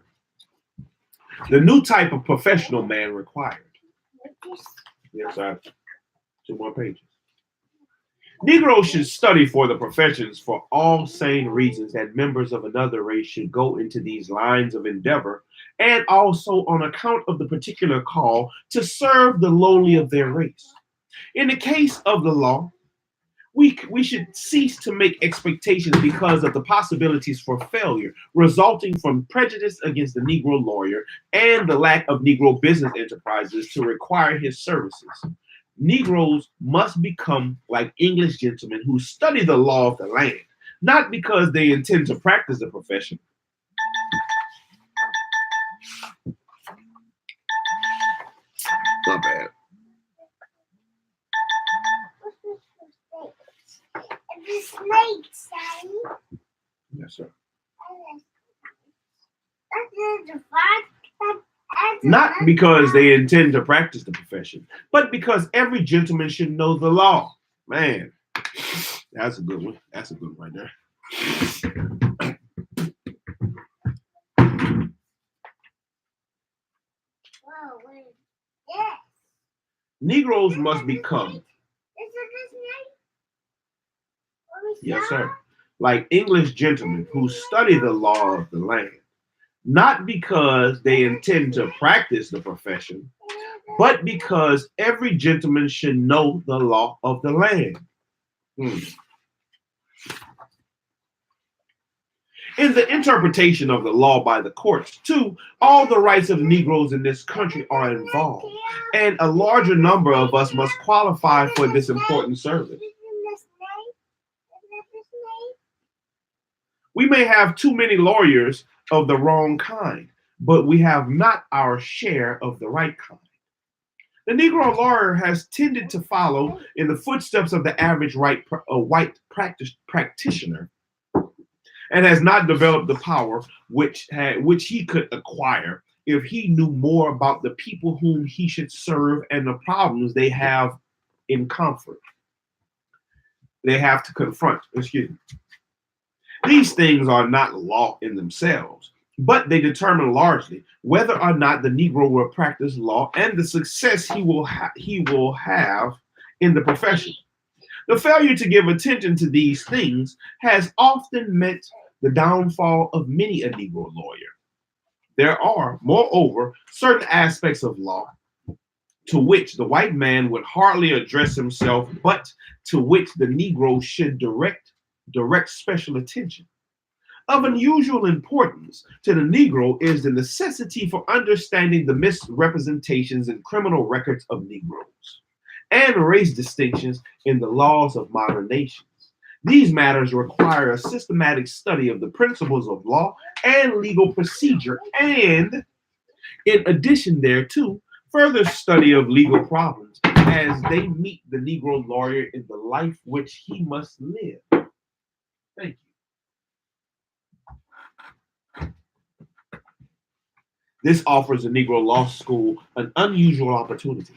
The new type of professional man required. Yes, sir. 2 more pages. Negroes should study for the professions for all sane reasons that members of another race should go into these lines of endeavor, and also on account of the particular call to serve the lowly of their race. In the case of the law, we should cease to make expectations because of the possibilities for failure resulting from prejudice against the Negro lawyer and the lack of Negro business enterprises to require his services. Negroes must become like English gentlemen who study the law of the land, not because they intend to practice the profession. Not bad. The snakes, Daddy. Yes, sir. Not because they intend to practice the profession, but because every gentleman should know the law. Man, that's a good one. That's a good one right there. Whoa, wait. Yes. Negroes must become, Is it the snake? yes, sir, like English gentlemen who study the law of the land, not because they intend to practice the profession, but because every gentleman should know the law of the land. In the interpretation of the law by the courts, too, all the rights of Negroes in this country are involved, and a larger number of us must qualify for this important service. We may have too many lawyers of the wrong kind, but we have not our share of the right kind. The Negro lawyer has tended to follow in the footsteps of the average white practitioner and has not developed the power which he could acquire if he knew more about the people whom he should serve and the problems they have in comfort. They have to confront. Excuse me. These things are not law in themselves, but they determine largely whether or not the Negro will practice law and the success he will have in the profession. The failure to give attention to these things has often meant the downfall of many a Negro lawyer. There are, moreover, certain aspects of law to which the white man would hardly address himself, but to which the Negro should direct special attention. Of unusual importance to the Negro is the necessity for understanding the misrepresentations in criminal records of Negroes and race distinctions in the laws of modern nations. These matters require a systematic study of the principles of law and legal procedure, and in addition thereto, further study of legal problems as they meet the Negro lawyer in the life which he must live. Thank you. This offers the Negro Law School an unusual opportunity.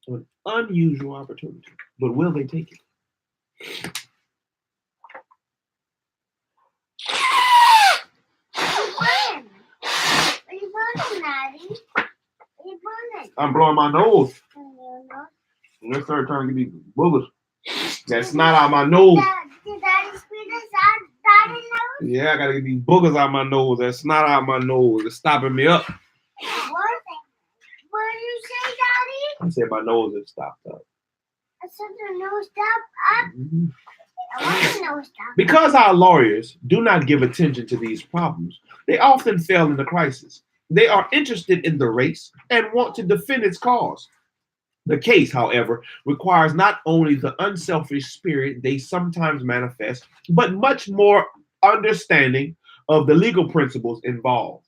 An unusual opportunity. But will they take it? I'm blowing my nose. Let's start trying to get these boogers. That's not out my nose. Yeah, I gotta get these boogers out my nose. That's not out my nose. It's stopping me up. What did you say, Daddy? I said my nose is stopped up. I said your nose stopped up. Mm-hmm. I want your nose stopped. Because our lawyers do not give attention to these problems, they often fail in the crisis. They are interested in the race and want to defend its cause. The case, however, requires not only the unselfish spirit they sometimes manifest, but much more understanding of the legal principles involved.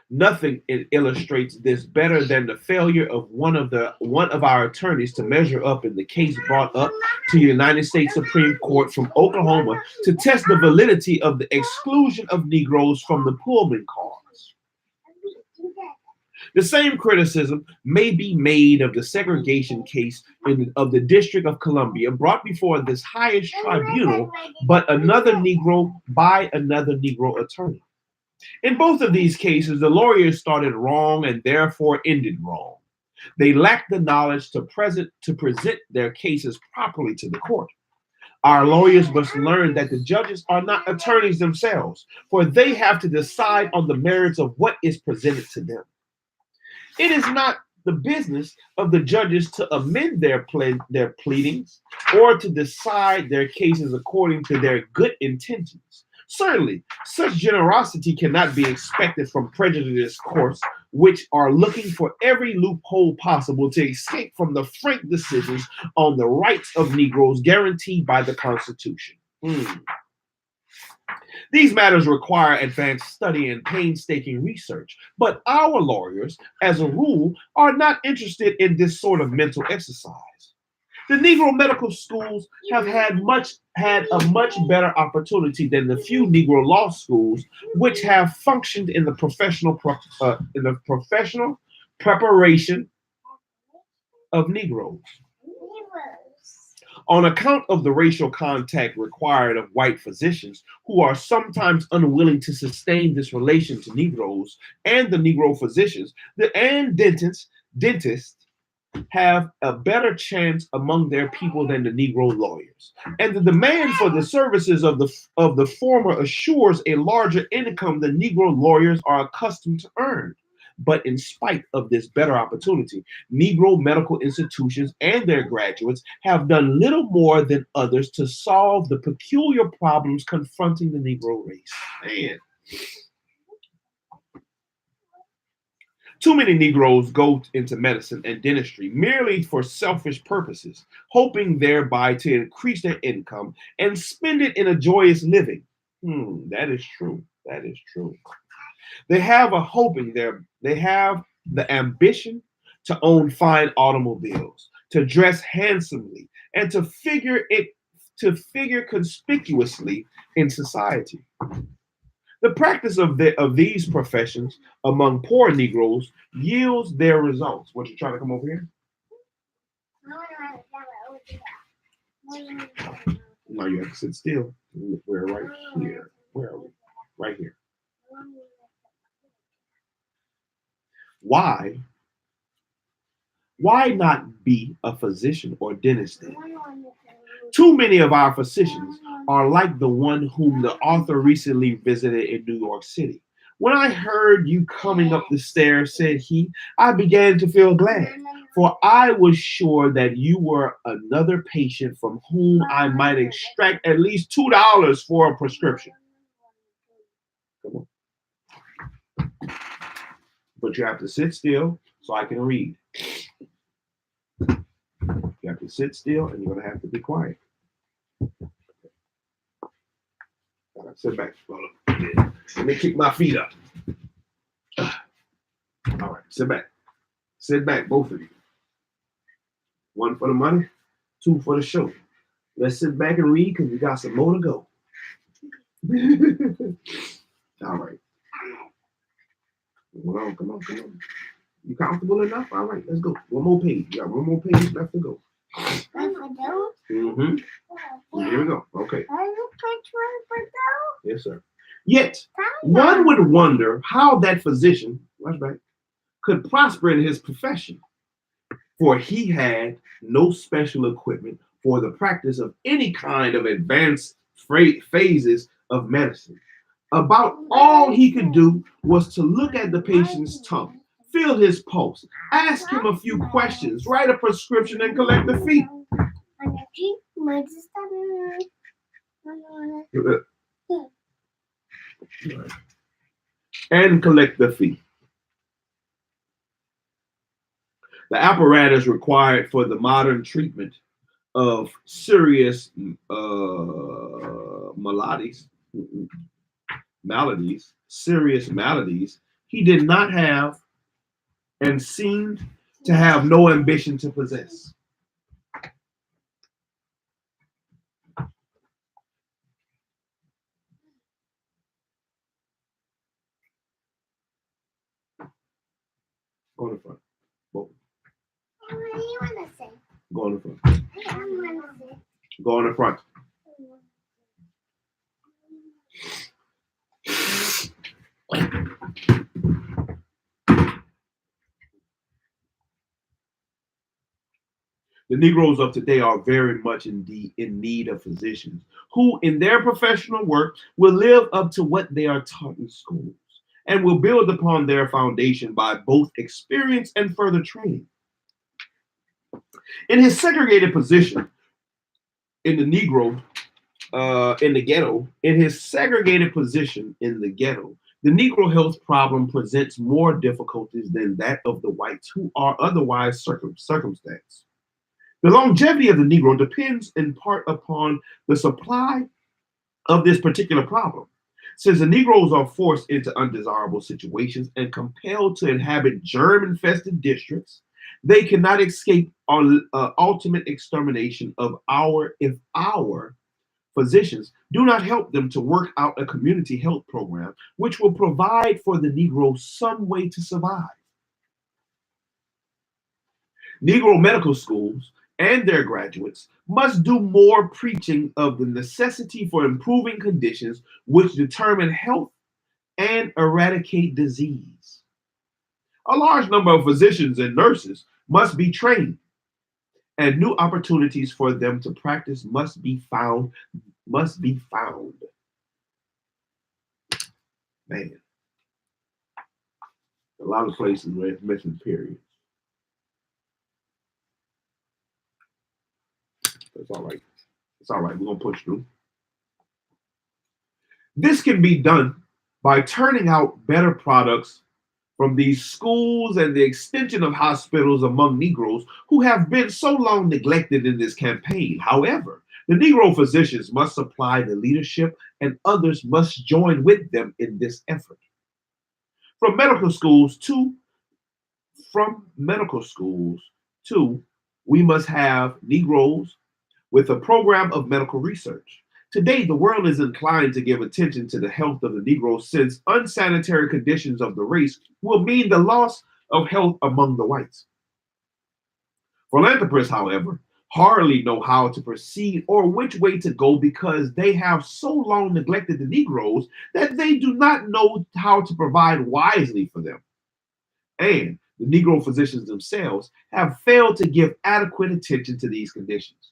Nothing illustrates this better than the failure of one of our attorneys to measure up in the case brought up to the United States Supreme Court from Oklahoma to test the validity of the exclusion of Negroes from the Pullman cars. The same criticism may be made of the segregation case of the District of Columbia brought before this highest tribunal, but another Negro by another Negro attorney. In both of these cases, the lawyers started wrong and therefore ended wrong. They lack the knowledge to present their cases properly to the court. Our lawyers must learn that the judges are not attorneys themselves, for they have to decide on the merits of what is presented to them. It is not the business of the judges to amend their pleadings or to decide their cases according to their good intentions. Certainly, such generosity cannot be expected from prejudiced courts, which are looking for every loophole possible to escape from the frank decisions on the rights of Negroes guaranteed by the Constitution. These matters require advanced study and painstaking research, but our lawyers, as a rule, are not interested in this sort of mental exercise. The Negro medical schools have had a much better opportunity than the few Negro law schools, which have functioned in the professional preparation of Negroes. On account of the racial contact required of white physicians, who are sometimes unwilling to sustain this relation to Negroes, and the Negro physicians and dentists have a better chance among their people than the Negro lawyers. And the demand for the services of the former assures a larger income than Negro lawyers are accustomed to earn. But in spite of this better opportunity, Negro medical institutions and their graduates have done little more than others to solve the peculiar problems confronting the Negro race. Man. Too many Negroes go into medicine and dentistry merely for selfish purposes, hoping thereby to increase their income and spend it in a joyous living. That is true. That is true. They have the ambition to own fine automobiles, to dress handsomely, and to figure conspicuously in society. The practice of these professions among poor Negroes yields their results. What, you trying to come over here? No, you have to sit still. We're right here. Where are we? Right here. Why not be a physician or dentist then? Too many of our physicians are like the one whom the author recently visited in New York City. When I heard you coming up the stairs, said he, I began to feel glad, for I was sure that you were another patient from whom I might extract at least $2 for a prescription. Come on. But you have to sit still so I can read. You have to sit still and you're going to have to be quiet. Sit back. Let me kick my feet up. All right, sit back. Sit back, both of you. One for the money, two for the show. Let's sit back and read because we got some more to go. All right. Come on. You comfortable enough? All right, let's go. One more page. You got one more page left to go. Mm-hmm. Here we go. Okay. Yes, sir. Yet, one would wonder how that physician, watch back, could prosper in his profession, for he had no special equipment for the practice of any kind of advanced phases of medicine. About all he could do was to look at the patient's tongue, feel his pulse, ask him a few questions, write a prescription, and collect the fee. And collect the fee. The apparatus required for the modern treatment of serious maladies, he did not have and seemed to have no ambition to possess. Go in the front. What do you want to say? Go in the front. Go in the front. The Negroes of today are very much in need of physicians who, in their professional work, will live up to what they are taught in schools and will build upon their foundation by both experience and further training. In his segregated position in the Negro, in the ghetto, in his segregated position in the ghetto, the Negro health problem presents more difficulties than that of the whites who are otherwise circumstanced. The longevity of the Negro depends in part upon the supply of this particular problem. Since the Negroes are forced into undesirable situations and compelled to inhabit germ-infested districts, they cannot escape ultimate extermination of our physicians do not help them to work out a community health program which will provide for the Negro some way to survive. Negro medical schools and their graduates must do more preaching of the necessity for improving conditions which determine health and eradicate disease. A large number of physicians and nurses must be trained, and new opportunities for them to practice must be found. Man, a lot of places where it's missing periods. That's all right. It's all right. We're going to push through. This can be done by turning out better products from these schools and the extension of hospitals among Negroes who have been so long neglected in this campaign. However, the Negro physicians must supply the leadership and others must join with them in this effort. From medical schools too, we must have Negroes with a program of medical research. Today, the world is inclined to give attention to the health of the Negro since unsanitary conditions of the race will mean the loss of health among the whites. Philanthropists, however, hardly know how to proceed or which way to go because they have so long neglected the Negroes that they do not know how to provide wisely for them. And the Negro physicians themselves have failed to give adequate attention to these conditions.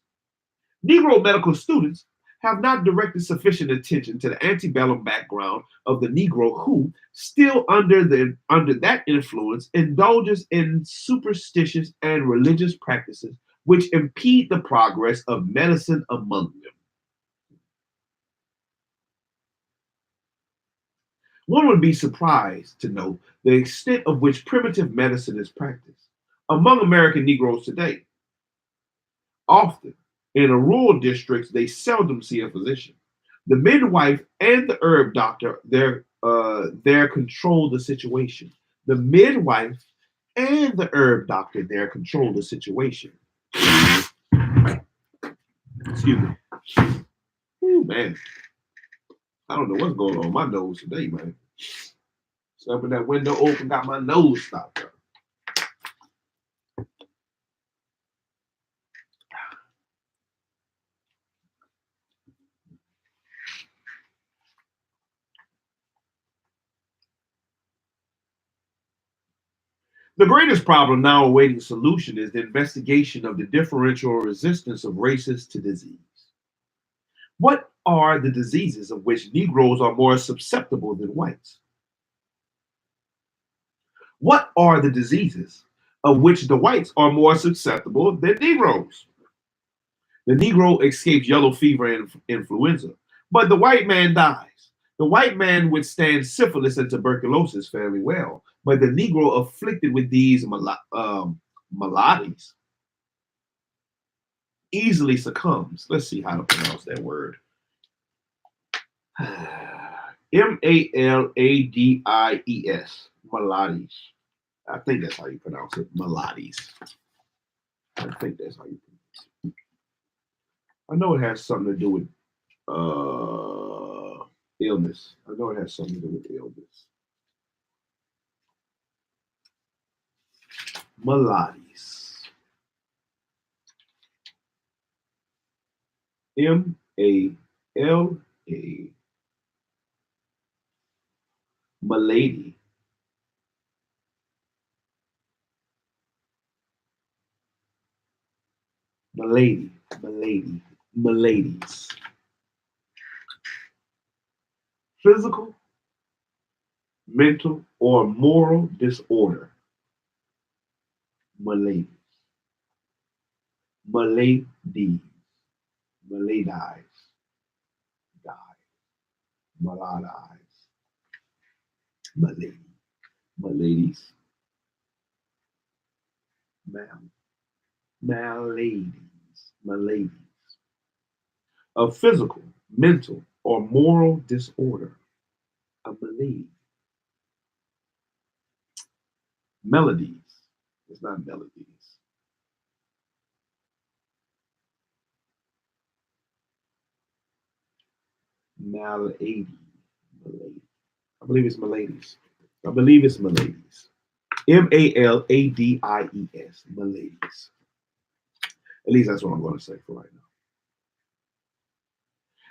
Negro medical students have not directed sufficient attention to the antebellum background of the Negro who, still under that influence, indulges in superstitious and religious practices which impede the progress of medicine among them. One would be surprised to know the extent of which primitive medicine is practiced among American Negroes today. Often, in the rural districts, they seldom see a physician. The midwife and the herb doctor there control the situation. The midwife and the herb doctor there control the situation. Excuse me. Ooh, man. I don't know what's going on with my nose today, man. So when that window open, got my nose stopped up. The greatest problem now awaiting solution is the investigation of the differential resistance of races to disease. What are the diseases of which Negroes are more susceptible than whites? What are the diseases of which the whites are more susceptible than Negroes? The Negro escapes yellow fever and influenza, but the white man dies. The white man withstands syphilis and tuberculosis fairly well, but the Negro afflicted with these maladies easily succumbs. Let's see how to pronounce that word. Maladies. Maladies. I think that's how you pronounce it. Maladies. I think that's how you pronounce it. I know it has something to do with illness. I know it has something to do with illness. Maladies. M-A-L-A. Malady. Maladies. Physical, mental, or moral disorder. Maladies. Maladies. Maladies. Die. Maladies. Maladies. Maladies. Maladies. Maladies. A physical, mental, or moral disorder. A malady. Melodies. It's not melodies. Malady. Malady. I believe it's maladies. I believe it's maladies. Maladies. Maladies. At least that's what I'm going to say for right now.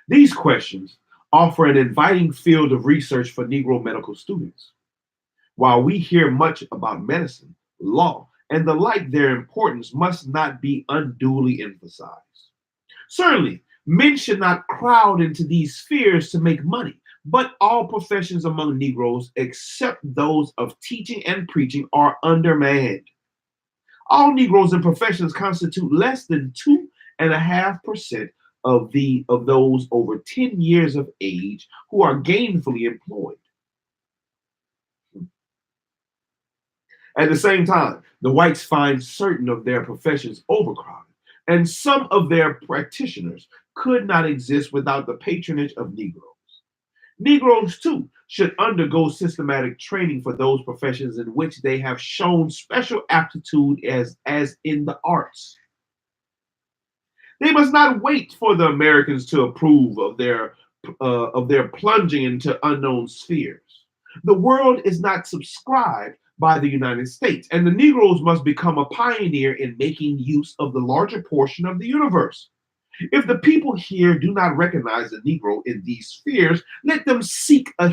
These questions offer an inviting field of research for Negro medical students. While we hear much about medicine, law, and the like, their importance must not be unduly emphasized. Certainly, men should not crowd into these spheres to make money, but all professions among Negroes, except those of teaching and preaching, are undermanned. All Negroes in professions constitute less than 2.5% of those over 10 years of age who are gainfully employed. At the same time, the whites find certain of their professions overcrowded, and some of their practitioners could not exist without the patronage of Negroes. Negroes, too, should undergo systematic training for those professions in which they have shown special aptitude as in the arts. They must not wait for the Americans to approve of their plunging into unknown spheres. The world is not subscribed by the United States, and the Negroes must become a pioneer in making use of the larger portion of the universe. If the people here do not recognize the Negro in these spheres, let them seek a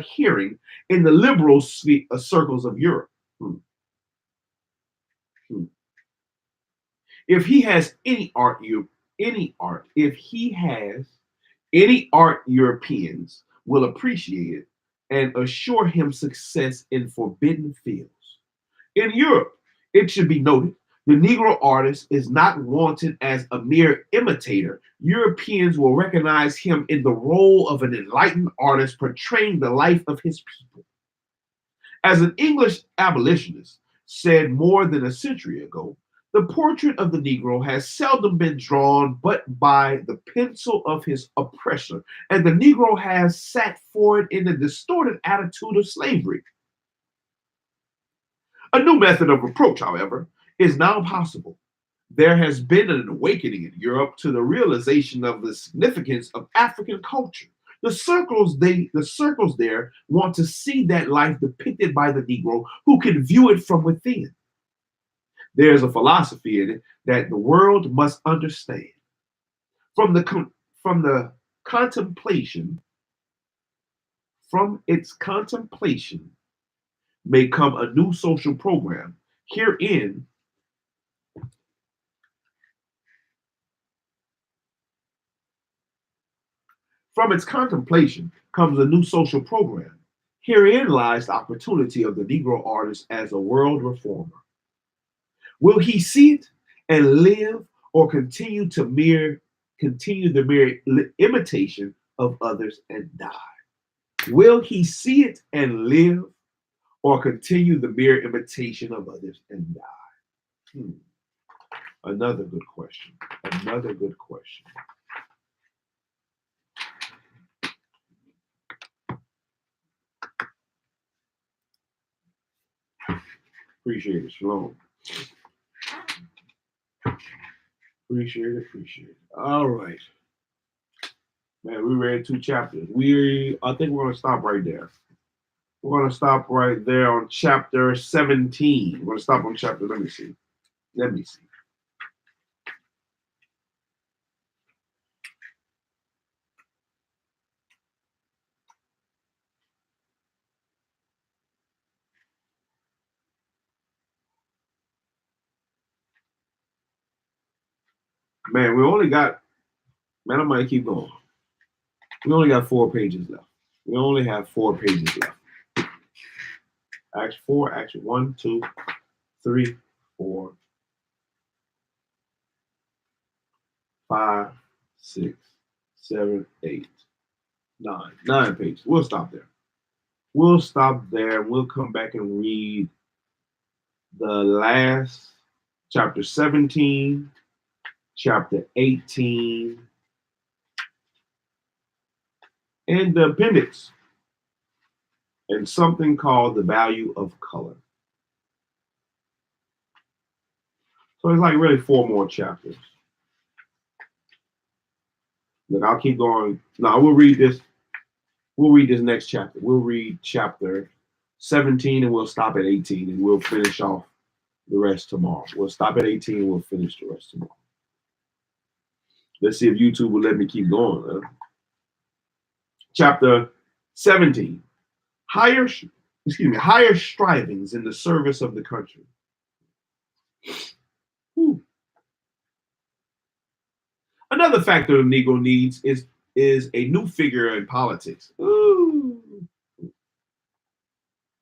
hearing in the liberal circles of Europe. Hmm. Hmm. If he has any art Europeans will appreciate it and assure him success in forbidden fields. In Europe, it should be noted, the Negro artist is not wanted as a mere imitator. Europeans will recognize him in the role of an enlightened artist portraying the life of his people. As an English abolitionist said more than a century ago, the portrait of the Negro has seldom been drawn but by the pencil of his oppressor, and the Negro has sat for it in the distorted attitude of slavery. A new method of approach, however, is now possible. There has been an awakening in Europe to the realization of the significance of African culture. The circles there want to see that life depicted by the Negro who can view it from within. There's a philosophy in it that the world must understand. From the contemplation, from its contemplation may come a new social program. Herein, from its contemplation comes a new social program. Herein lies the opportunity of the Negro artist as a world reformer. Will he see it and live, or continue the mere imitation of others and die? Will he see it and live, or continue the mere imitation of others and die? Another good question. Another good question. Appreciate it. Shalom. Appreciate it. All right. Man, we read 2 chapters. I think we're going to stop right there. We're going to stop right there on chapter 17. We're going to stop on chapter, let me see. Man, we only got, man, I might keep going. We only got 4 pages left. We only have 4 pages left. Action 4, action 1, 2, 3, 4, 5, 6, 7, 8, 9. 9 pages. We'll stop there. We'll stop there. We'll come back and read the last chapter 17, chapter 18, and the appendix, and something called the value of color. So it's like really 4 more chapters. Look, I'll keep going. No, we'll read this. We'll read this next chapter. We'll read chapter 17 and we'll stop at 18 and we'll finish off the rest tomorrow. We'll stop at 18 and we'll finish the rest tomorrow. Let's see if YouTube will let me keep going. Chapter 17. Higher strivings in the service of the country. Whew. Another factor the Negro needs is a new figure in politics. Ooh.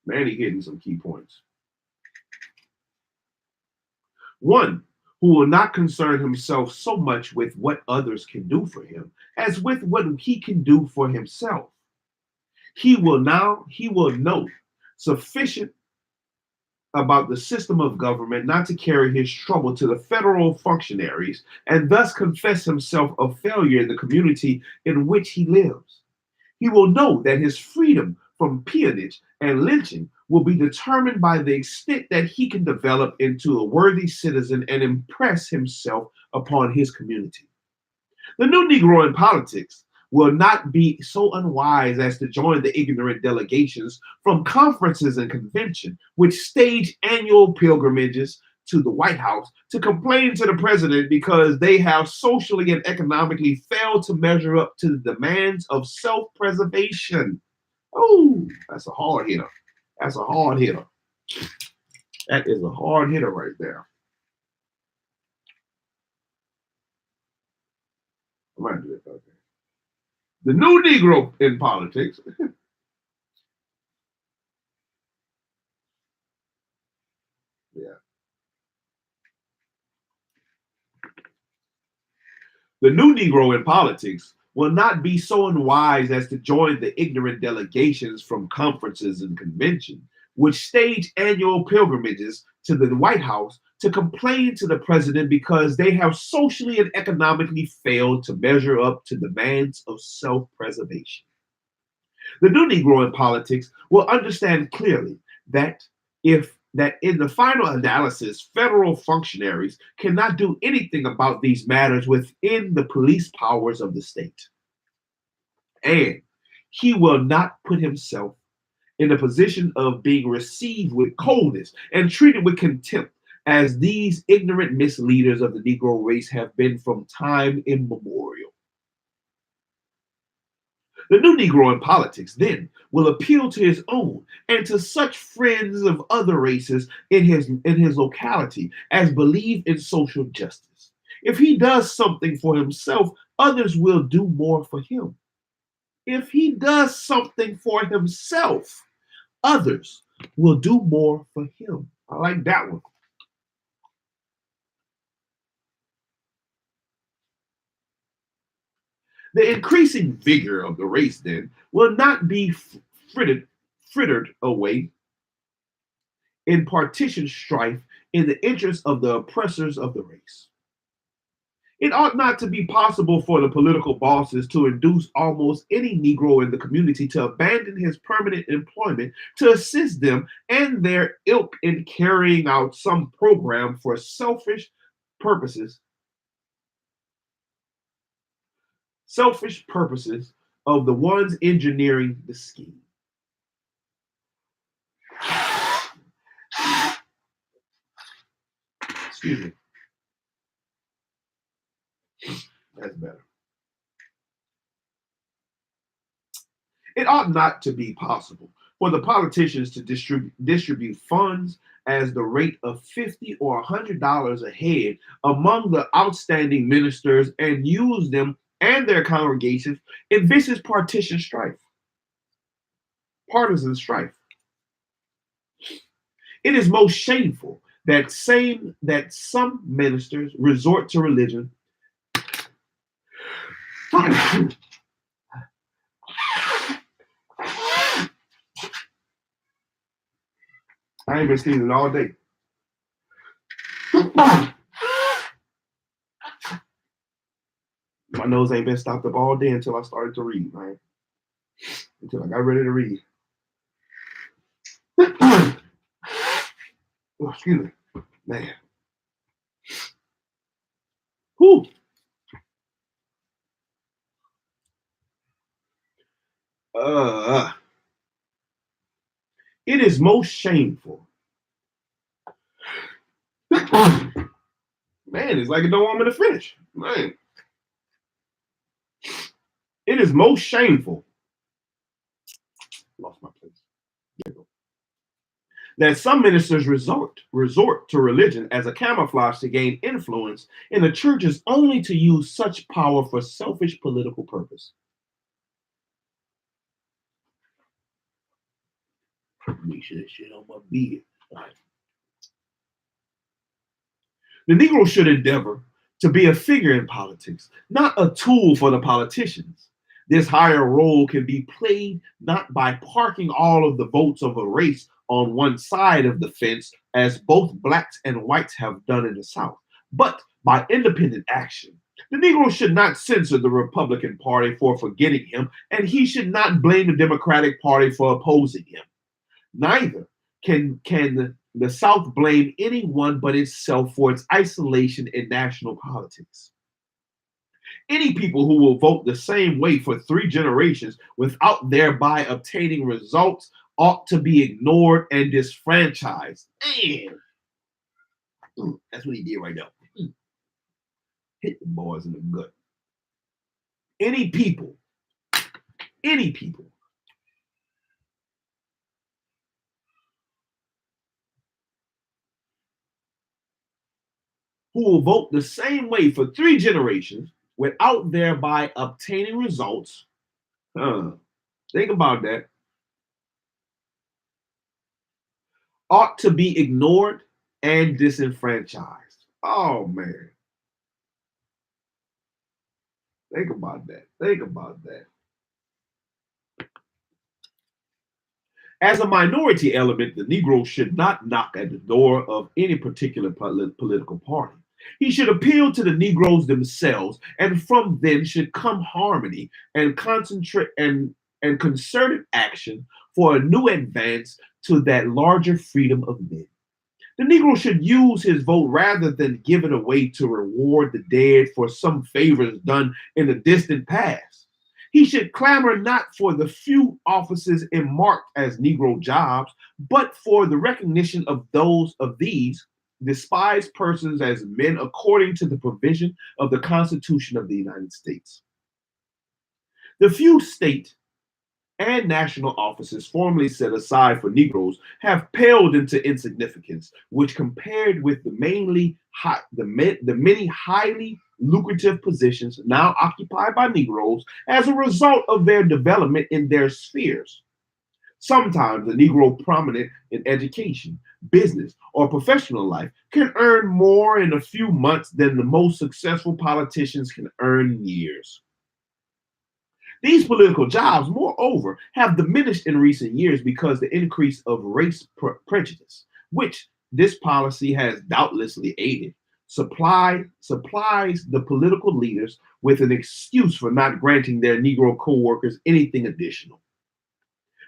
Man, he's hitting some key points. One who will not concern himself so much with what others can do for him as with what he can do for himself. He will know sufficient about the system of government not to carry his trouble to the federal functionaries and thus confess himself a failure in the community in which he lives. He will know that his freedom from peonage and lynching will be determined by the extent that he can develop into a worthy citizen and impress himself upon his community. The new Negro in politics will not be so unwise as to join the ignorant delegations from conferences and convention, which stage annual pilgrimages to the White House to complain to the president because they have socially and economically failed to measure up to the demands of self-preservation. Oh, that's a hard hitter. That's a hard hitter. That is a hard hitter right there. I might do it. Okay. The new Negro in politics. Yeah. The new Negro in politics will not be so unwise as to join the ignorant delegations from conferences and convention, which stage annual pilgrimages to the White House to complain to the president because they have socially and economically failed to measure up to demands of self-preservation. The new Negro in politics will understand clearly that in the final analysis, federal functionaries cannot do anything about these matters within the police powers of the state. And he will not put himself in a position of being received with coldness and treated with contempt, as these ignorant misleaders of the Negro race have been from time immemorial. The new Negro in politics then will appeal to his own and to such friends of other races in his locality as believe in social justice. If he does something for himself, others will do more for him. If he does something for himself, others will do more for him. I like that one. The increasing vigor of the race then will not be frittered away in partition strife in the interest of the oppressors of the race. It ought not to be possible for the political bosses to induce almost any Negro in the community to abandon his permanent employment to assist them and their ilk in carrying out some program for selfish purposes of the ones engineering the scheme. Excuse me. That's better. It ought not to be possible for the politicians to distribute funds as the rate of $50 or $100 a head among the outstanding ministers and use them and their congregations in vicious partisan strife, partisan strife. It is most shameful that some ministers resort to religion. I ain't been sneezing all day. My nose ain't been stopped up all day until I started to read, man. Until I got ready to read. Oh, excuse me. Man. Whew. It is most shameful. Man, it's like it don't want me to finish. Man. It is most shameful. Lost my place. There you go. That some ministers resort to religion as a camouflage to gain influence in the churches only to use such power for selfish political purpose. Make sure that shit on my beard. Right. The Negro should endeavor to be a figure in politics, not a tool for the politicians. This higher role can be played not by parking all of the votes of a race on one side of the fence, as both blacks and whites have done in the South, but by independent action. The Negro should not censor the Republican Party for forgetting him, and he should not blame the Democratic Party for opposing him. Neither can the South blame anyone but itself for its isolation in national politics. Any people who will vote the same way for 3 generations without thereby obtaining results ought to be ignored and disfranchised. Man, that's what he did right now. Hit the boys in the gut. Any people who will vote the same way for 3 generations without thereby obtaining results. Think about that. Ought to be ignored and disenfranchised. Oh, man. Think about that. As a minority element, the Negro should not knock at the door of any particular political party. He should appeal to the Negroes themselves, and from them should come harmony and concentrate and concerted action for a new advance to that larger freedom of men. The Negro should use his vote rather than give it away to reward the dead for some favors done in the distant past. He should clamor not for the few offices marked as Negro jobs, but for the recognition of these despised persons as men according to the provision of the Constitution of the United States. The few state and national offices formerly set aside for Negroes have paled into insignificance, which compared with the many highly lucrative positions now occupied by Negroes as a result of their development in their spheres. Sometimes the Negro prominent in education, business, or professional life can earn more in a few months than the most successful politicians can earn in years. These political jobs, moreover, have diminished in recent years because the increase of race prejudice, which this policy has doubtlessly aided, supplies the political leaders with an excuse for not granting their Negro co-workers anything additional.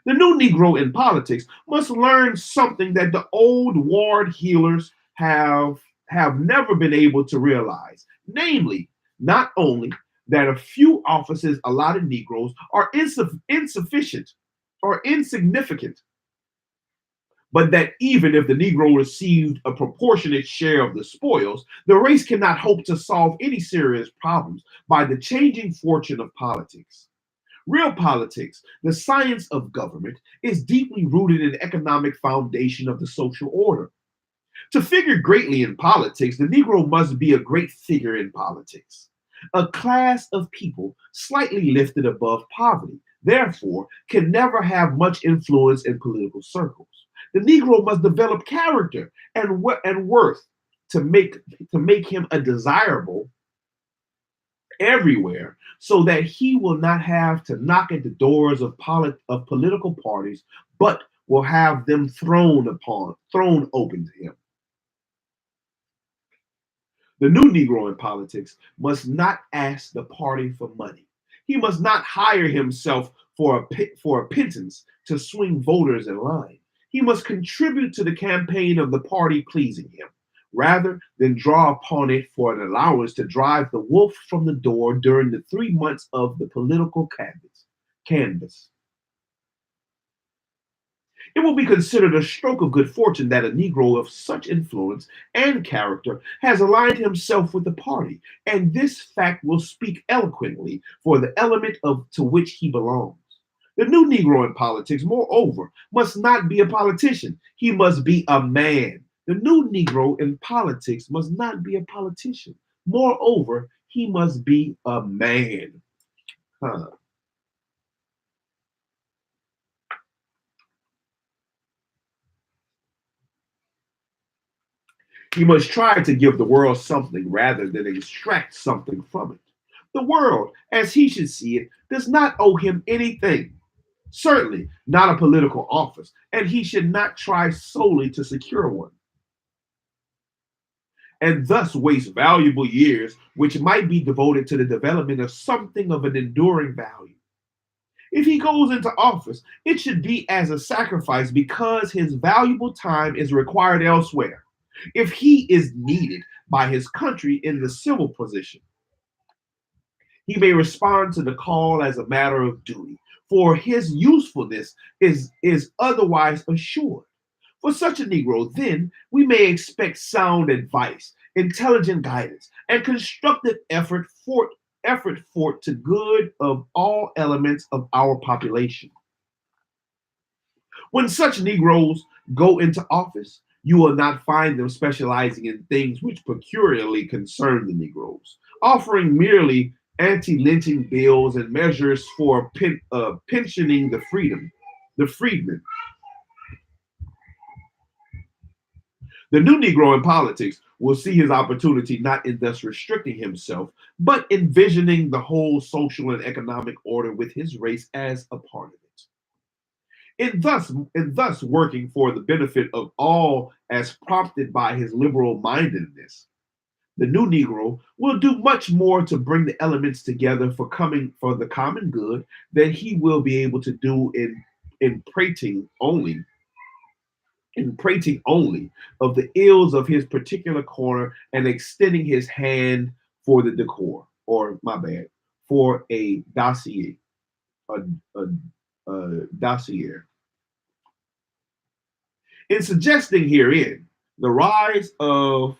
The new Negro in politics must learn something that the old ward healers have never been able to realize, namely, not only that a few offices allotted Negroes are insufficient or insignificant, but that even if the Negro received a proportionate share of the spoils, the race cannot hope to solve any serious problems by the changing fortune of politics. Real politics, the science of government, is deeply rooted in the economic foundation of the social order. To figure greatly in politics, the Negro must be a great figure in politics. A class of people slightly lifted above poverty, therefore, can never have much influence in political circles. The Negro must develop character and worth to make him a desirable everywhere so that he will not have to knock at the doors of political parties, but will have them thrown open to him. The new Negro in politics must not ask the party for money. He must not hire himself for a pittance to swing voters in line. He must contribute to the campaign of the party pleasing him, rather than draw upon it for an allowance to drive the wolf from the door during the 3 months of the political canvass. It will be considered a stroke of good fortune that a Negro of such influence and character has aligned himself with the party, and this fact will speak eloquently for the element to which he belongs. The new Negro in politics, moreover, must not be a politician. He must be a man. The new Negro in politics must not be a politician. Moreover, he must be a man. Huh. He must try to give the world something rather than extract something from it. The world, as he should see it, does not owe him anything, certainly not a political office, and he should not try solely to secure one, and thus waste valuable years which might be devoted to the development of something of an enduring value. If he goes into office, it should be as a sacrifice because his valuable time is required elsewhere. If he is needed by his country in the civil position, he may respond to the call as a matter of duty, for his usefulness is otherwise assured. For such a Negro, then, we may expect sound advice, intelligent guidance, and constructive effort to good of all elements of our population. When such Negroes go into office, you will not find them specializing in things which peculiarly concern the Negroes, offering merely anti-lynching bills and measures for pensioning the freedmen. The new Negro in politics will see his opportunity not in thus restricting himself, but envisioning the whole social and economic order with his race as a part of it. In thus working for the benefit of all as prompted by his liberal mindedness, the new Negro will do much more to bring the elements together for the common good than he will be able to do in prating only of the ills of his particular corner and extending his hand for the decor, or my bad, for a dossier, a, dossier. In suggesting herein the rise of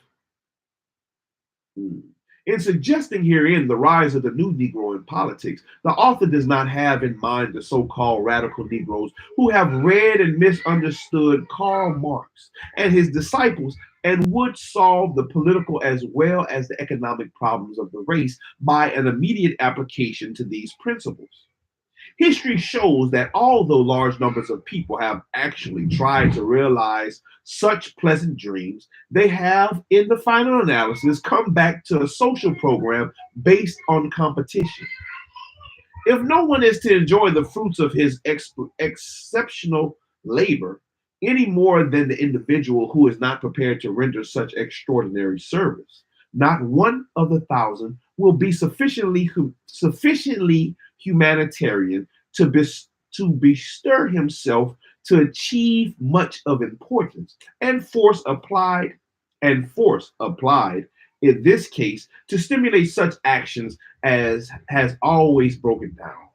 the new Negro in politics, the author does not have in mind the so-called radical Negroes who have read and misunderstood Karl Marx and his disciples and would solve the political as well as the economic problems of the race by an immediate application to these principles. History shows that although large numbers of people have actually tried to realize such pleasant dreams, they have, in the final analysis, come back to a social program based on competition. If no one is to enjoy the fruits of his exceptional labor any more than the individual who is not prepared to render such extraordinary service, not one of the thousand will be sufficiently humanitarian to bestir himself to achieve much of importance, and force applied in this case to stimulate such actions as has always broken down.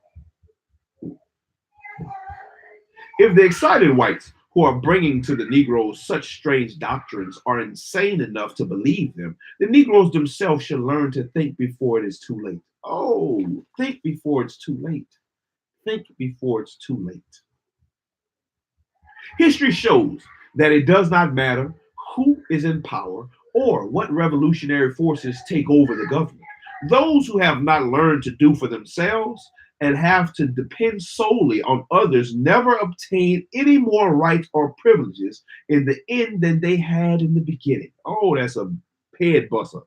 If the excited whites who are bringing to the Negroes such strange doctrines are insane enough to believe them, the Negroes themselves should learn to think before it is too late. Oh, think before it's too late. Think before it's too late. History shows that it does not matter who is in power or what revolutionary forces take over the government. Those who have not learned to do for themselves and have to depend solely on others never obtain any more rights or privileges in the end than they had in the beginning. Oh, that's a head buster.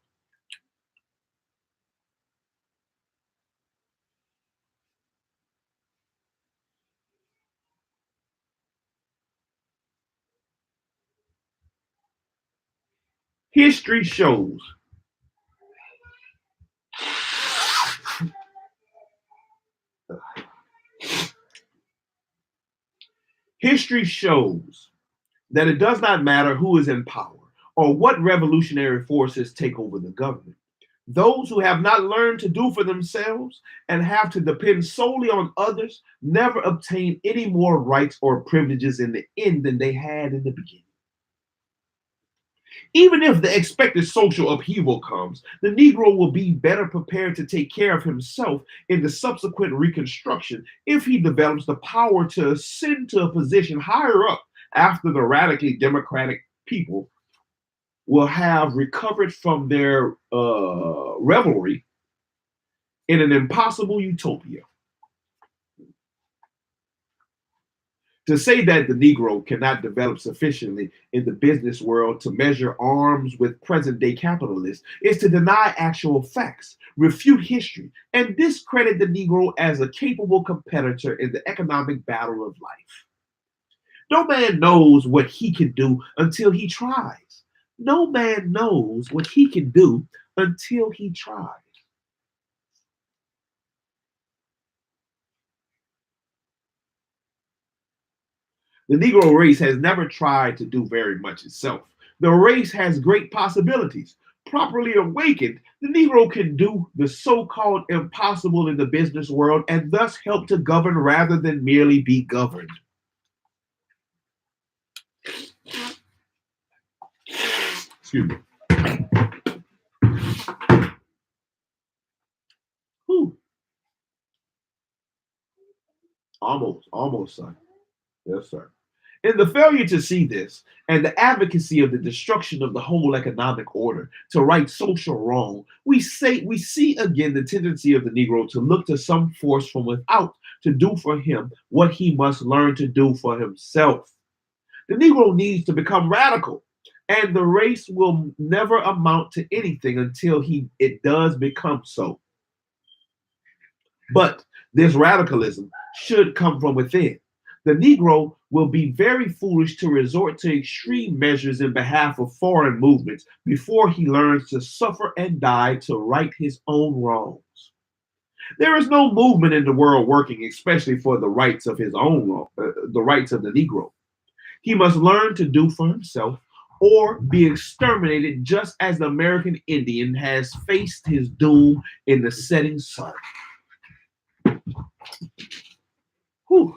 History shows History shows that it does not matter who is in power or what revolutionary forces take over the government. Those who have not learned to do for themselves and have to depend solely on others never obtain any more rights or privileges in the end than they had in the beginning. Even if the expected social upheaval comes, the Negro will be better prepared to take care of himself in the subsequent reconstruction if he develops the power to ascend to a position higher up after the radically democratic people will have recovered from their revelry in an impossible utopia. To say that the Negro cannot develop sufficiently in the business world to measure arms with present day capitalists is to deny actual facts, refute history, and discredit the Negro as a capable competitor in the economic battle of life. No man knows what he can do until he tries. No man knows what he can do until he tries. The Negro race has never tried to do very much itself. The race has great possibilities. Properly awakened, the Negro can do the so called impossible in the business world and thus help to govern rather than merely be governed. Excuse me. Whew. Almost, son. Yes, sir. In the failure to see this and the advocacy of the destruction of the whole economic order to right social wrong, we see again the tendency of the Negro to look to some force from without to do for him what he must learn to do for himself. The Negro needs to become radical, and the race will never amount to anything until it does become so. But this radicalism should come from within. The Negro will be very foolish to resort to extreme measures in behalf of foreign movements before he learns to suffer and die to right his own wrongs. There is no movement in the world working especially for the rights of his own the rights of the Negro. He must learn to do for himself or be exterminated just as the American Indian has faced his doom in the setting sun. Whew.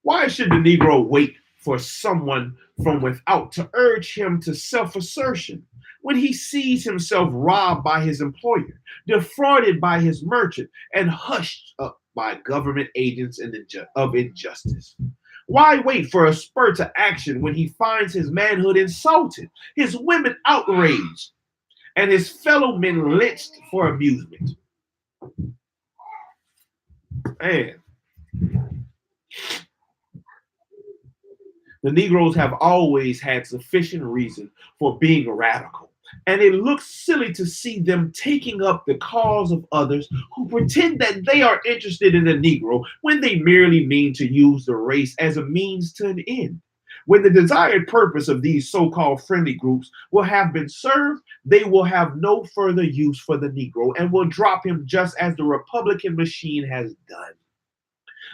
Why should the Negro wait for someone from without to urge him to self assertion when he sees himself robbed by his employer, defrauded by his merchant, and hushed up by government agents of injustice? Why wait for a spur to action when he finds his manhood insulted, his women outraged, and his fellow men lynched for amusement? Man, the Negroes have always had sufficient reason for being radical, and it looks silly to see them taking up the cause of others who pretend that they are interested in the Negro when they merely mean to use the race as a means to an end. When the desired purpose of these so-called friendly groups will have been served, they will have no further use for the Negro and will drop him just as the Republican machine has done.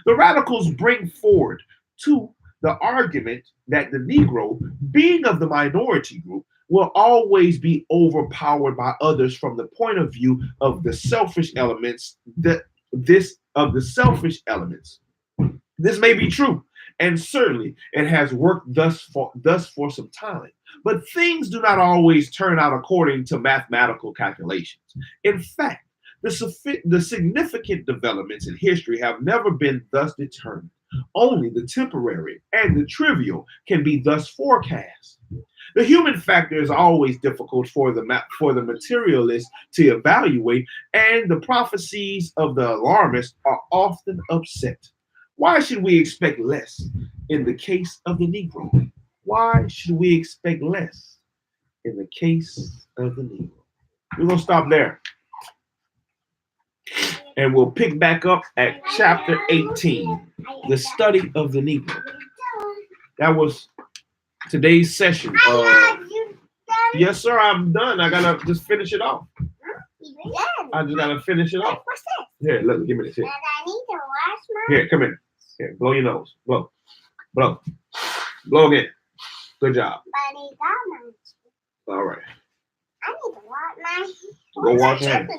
The radicals bring forward to the argument that the Negro, being of the minority group, will always be overpowered by others from the point of view of the selfish elements. This may be true, and certainly it has worked thus for some time. But things do not always turn out according to mathematical calculations. In fact, The significant developments in history have never been thus determined. Only the temporary and the trivial can be thus forecast. The human factor is always difficult for the materialist to evaluate, and the prophecies of the alarmists are often upset. Why should we expect less in the case of the Negro? Why should we expect less in the case of the Negro? We're going to stop there. And we'll pick back up at chapter 18, the study of the Negro. That was today's session. Yes, sir, I'm done. I got to just finish it off. I just got to finish it off. Here, look, give me this. Here. I need to wash my... Here, come in. Here, blow your nose. Blow. Blow. Blow again. Good job. All right. I need to wash my... Go wash your hands.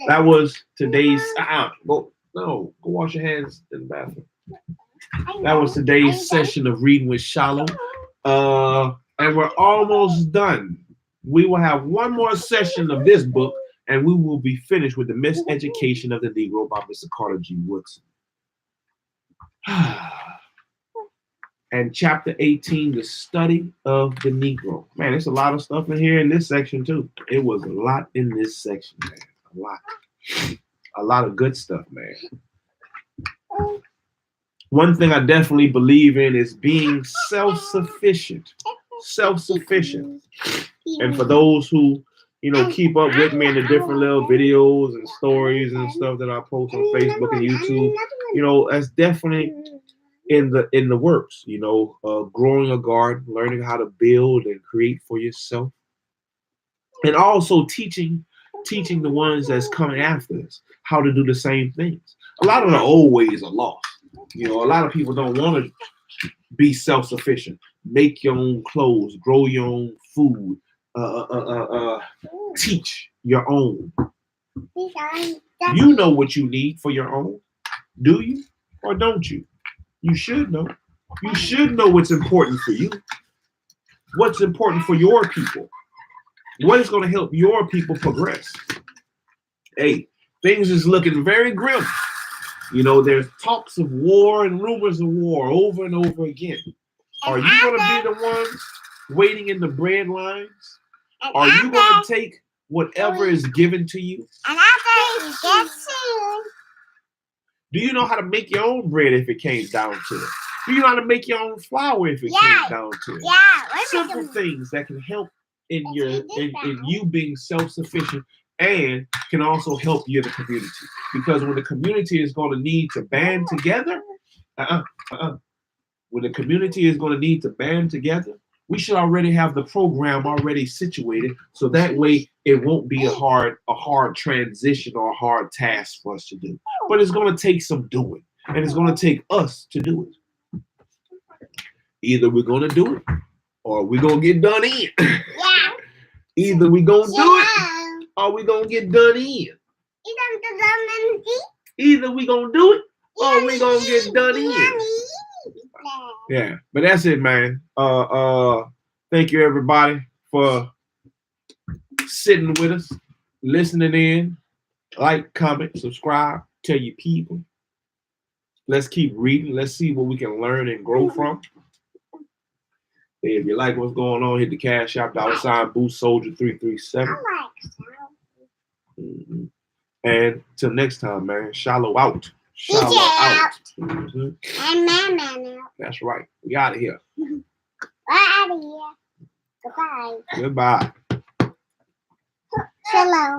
That was today's... Go wash your hands in the bathroom. That was today's session of Reading with Shilo. And we're almost done. We will have one more session of this book, and we will be finished with the Mis-education of the Negro by Mr. Carter G. Woodson. And chapter 18, the study of the Negro. Man, there's a lot of stuff in here in this section too. It was a lot in this section, man. A lot of good stuff, man. One thing I definitely believe in is being self-sufficient. Self-sufficient. And for those who, keep up with me in the different little videos and stories and stuff that I post on Facebook and YouTube, that's definitely in the works, growing a garden, learning how to build and create for yourself. And also teaching the ones that's coming after us how to do the same things. A lot of the old ways are lost. A lot of people don't want to be self-sufficient, make your own clothes, grow your own food, teach your own. You know what you need for your own. Do you or don't you? You should know. You should know what's important for you. What's important for your people. What is going to help your people progress? Hey, things is looking very grim. There's talks of war and rumors of war over and over again. Are you going to be the ones waiting in the bread lines? Are you going to take whatever is given to you? Do you know how to make your own bread if it came down to it? Do you know how to make your own flour if it came down to it? Simple things that can help in you being self-sufficient and can also help you in the community. Because when the community is going to need to band together, when the community is going to need to band together, we should already have the program already situated, so that way it won't be a hard transition or a hard task for us to do. But it's going to take some doing, and it's going to take us to do it. Either we're going to do it, or we're going to get done in. Either we're going to do it, or we're going to get done in. Either we're going to do it, or we're going to get done in. Yeah, but that's it, man. Thank you, everybody, for sitting with us, listening in. Like, comment, subscribe, tell your people. Let's keep reading. Let's see what we can learn and grow from. Hey, if you like what's going on, hit the Cash App, $Boost Soldier 337. And till next time, man. Shilo out. Shilo out. And man out. That's right. We out of here. We're out of here. Goodbye. Goodbye. Hello.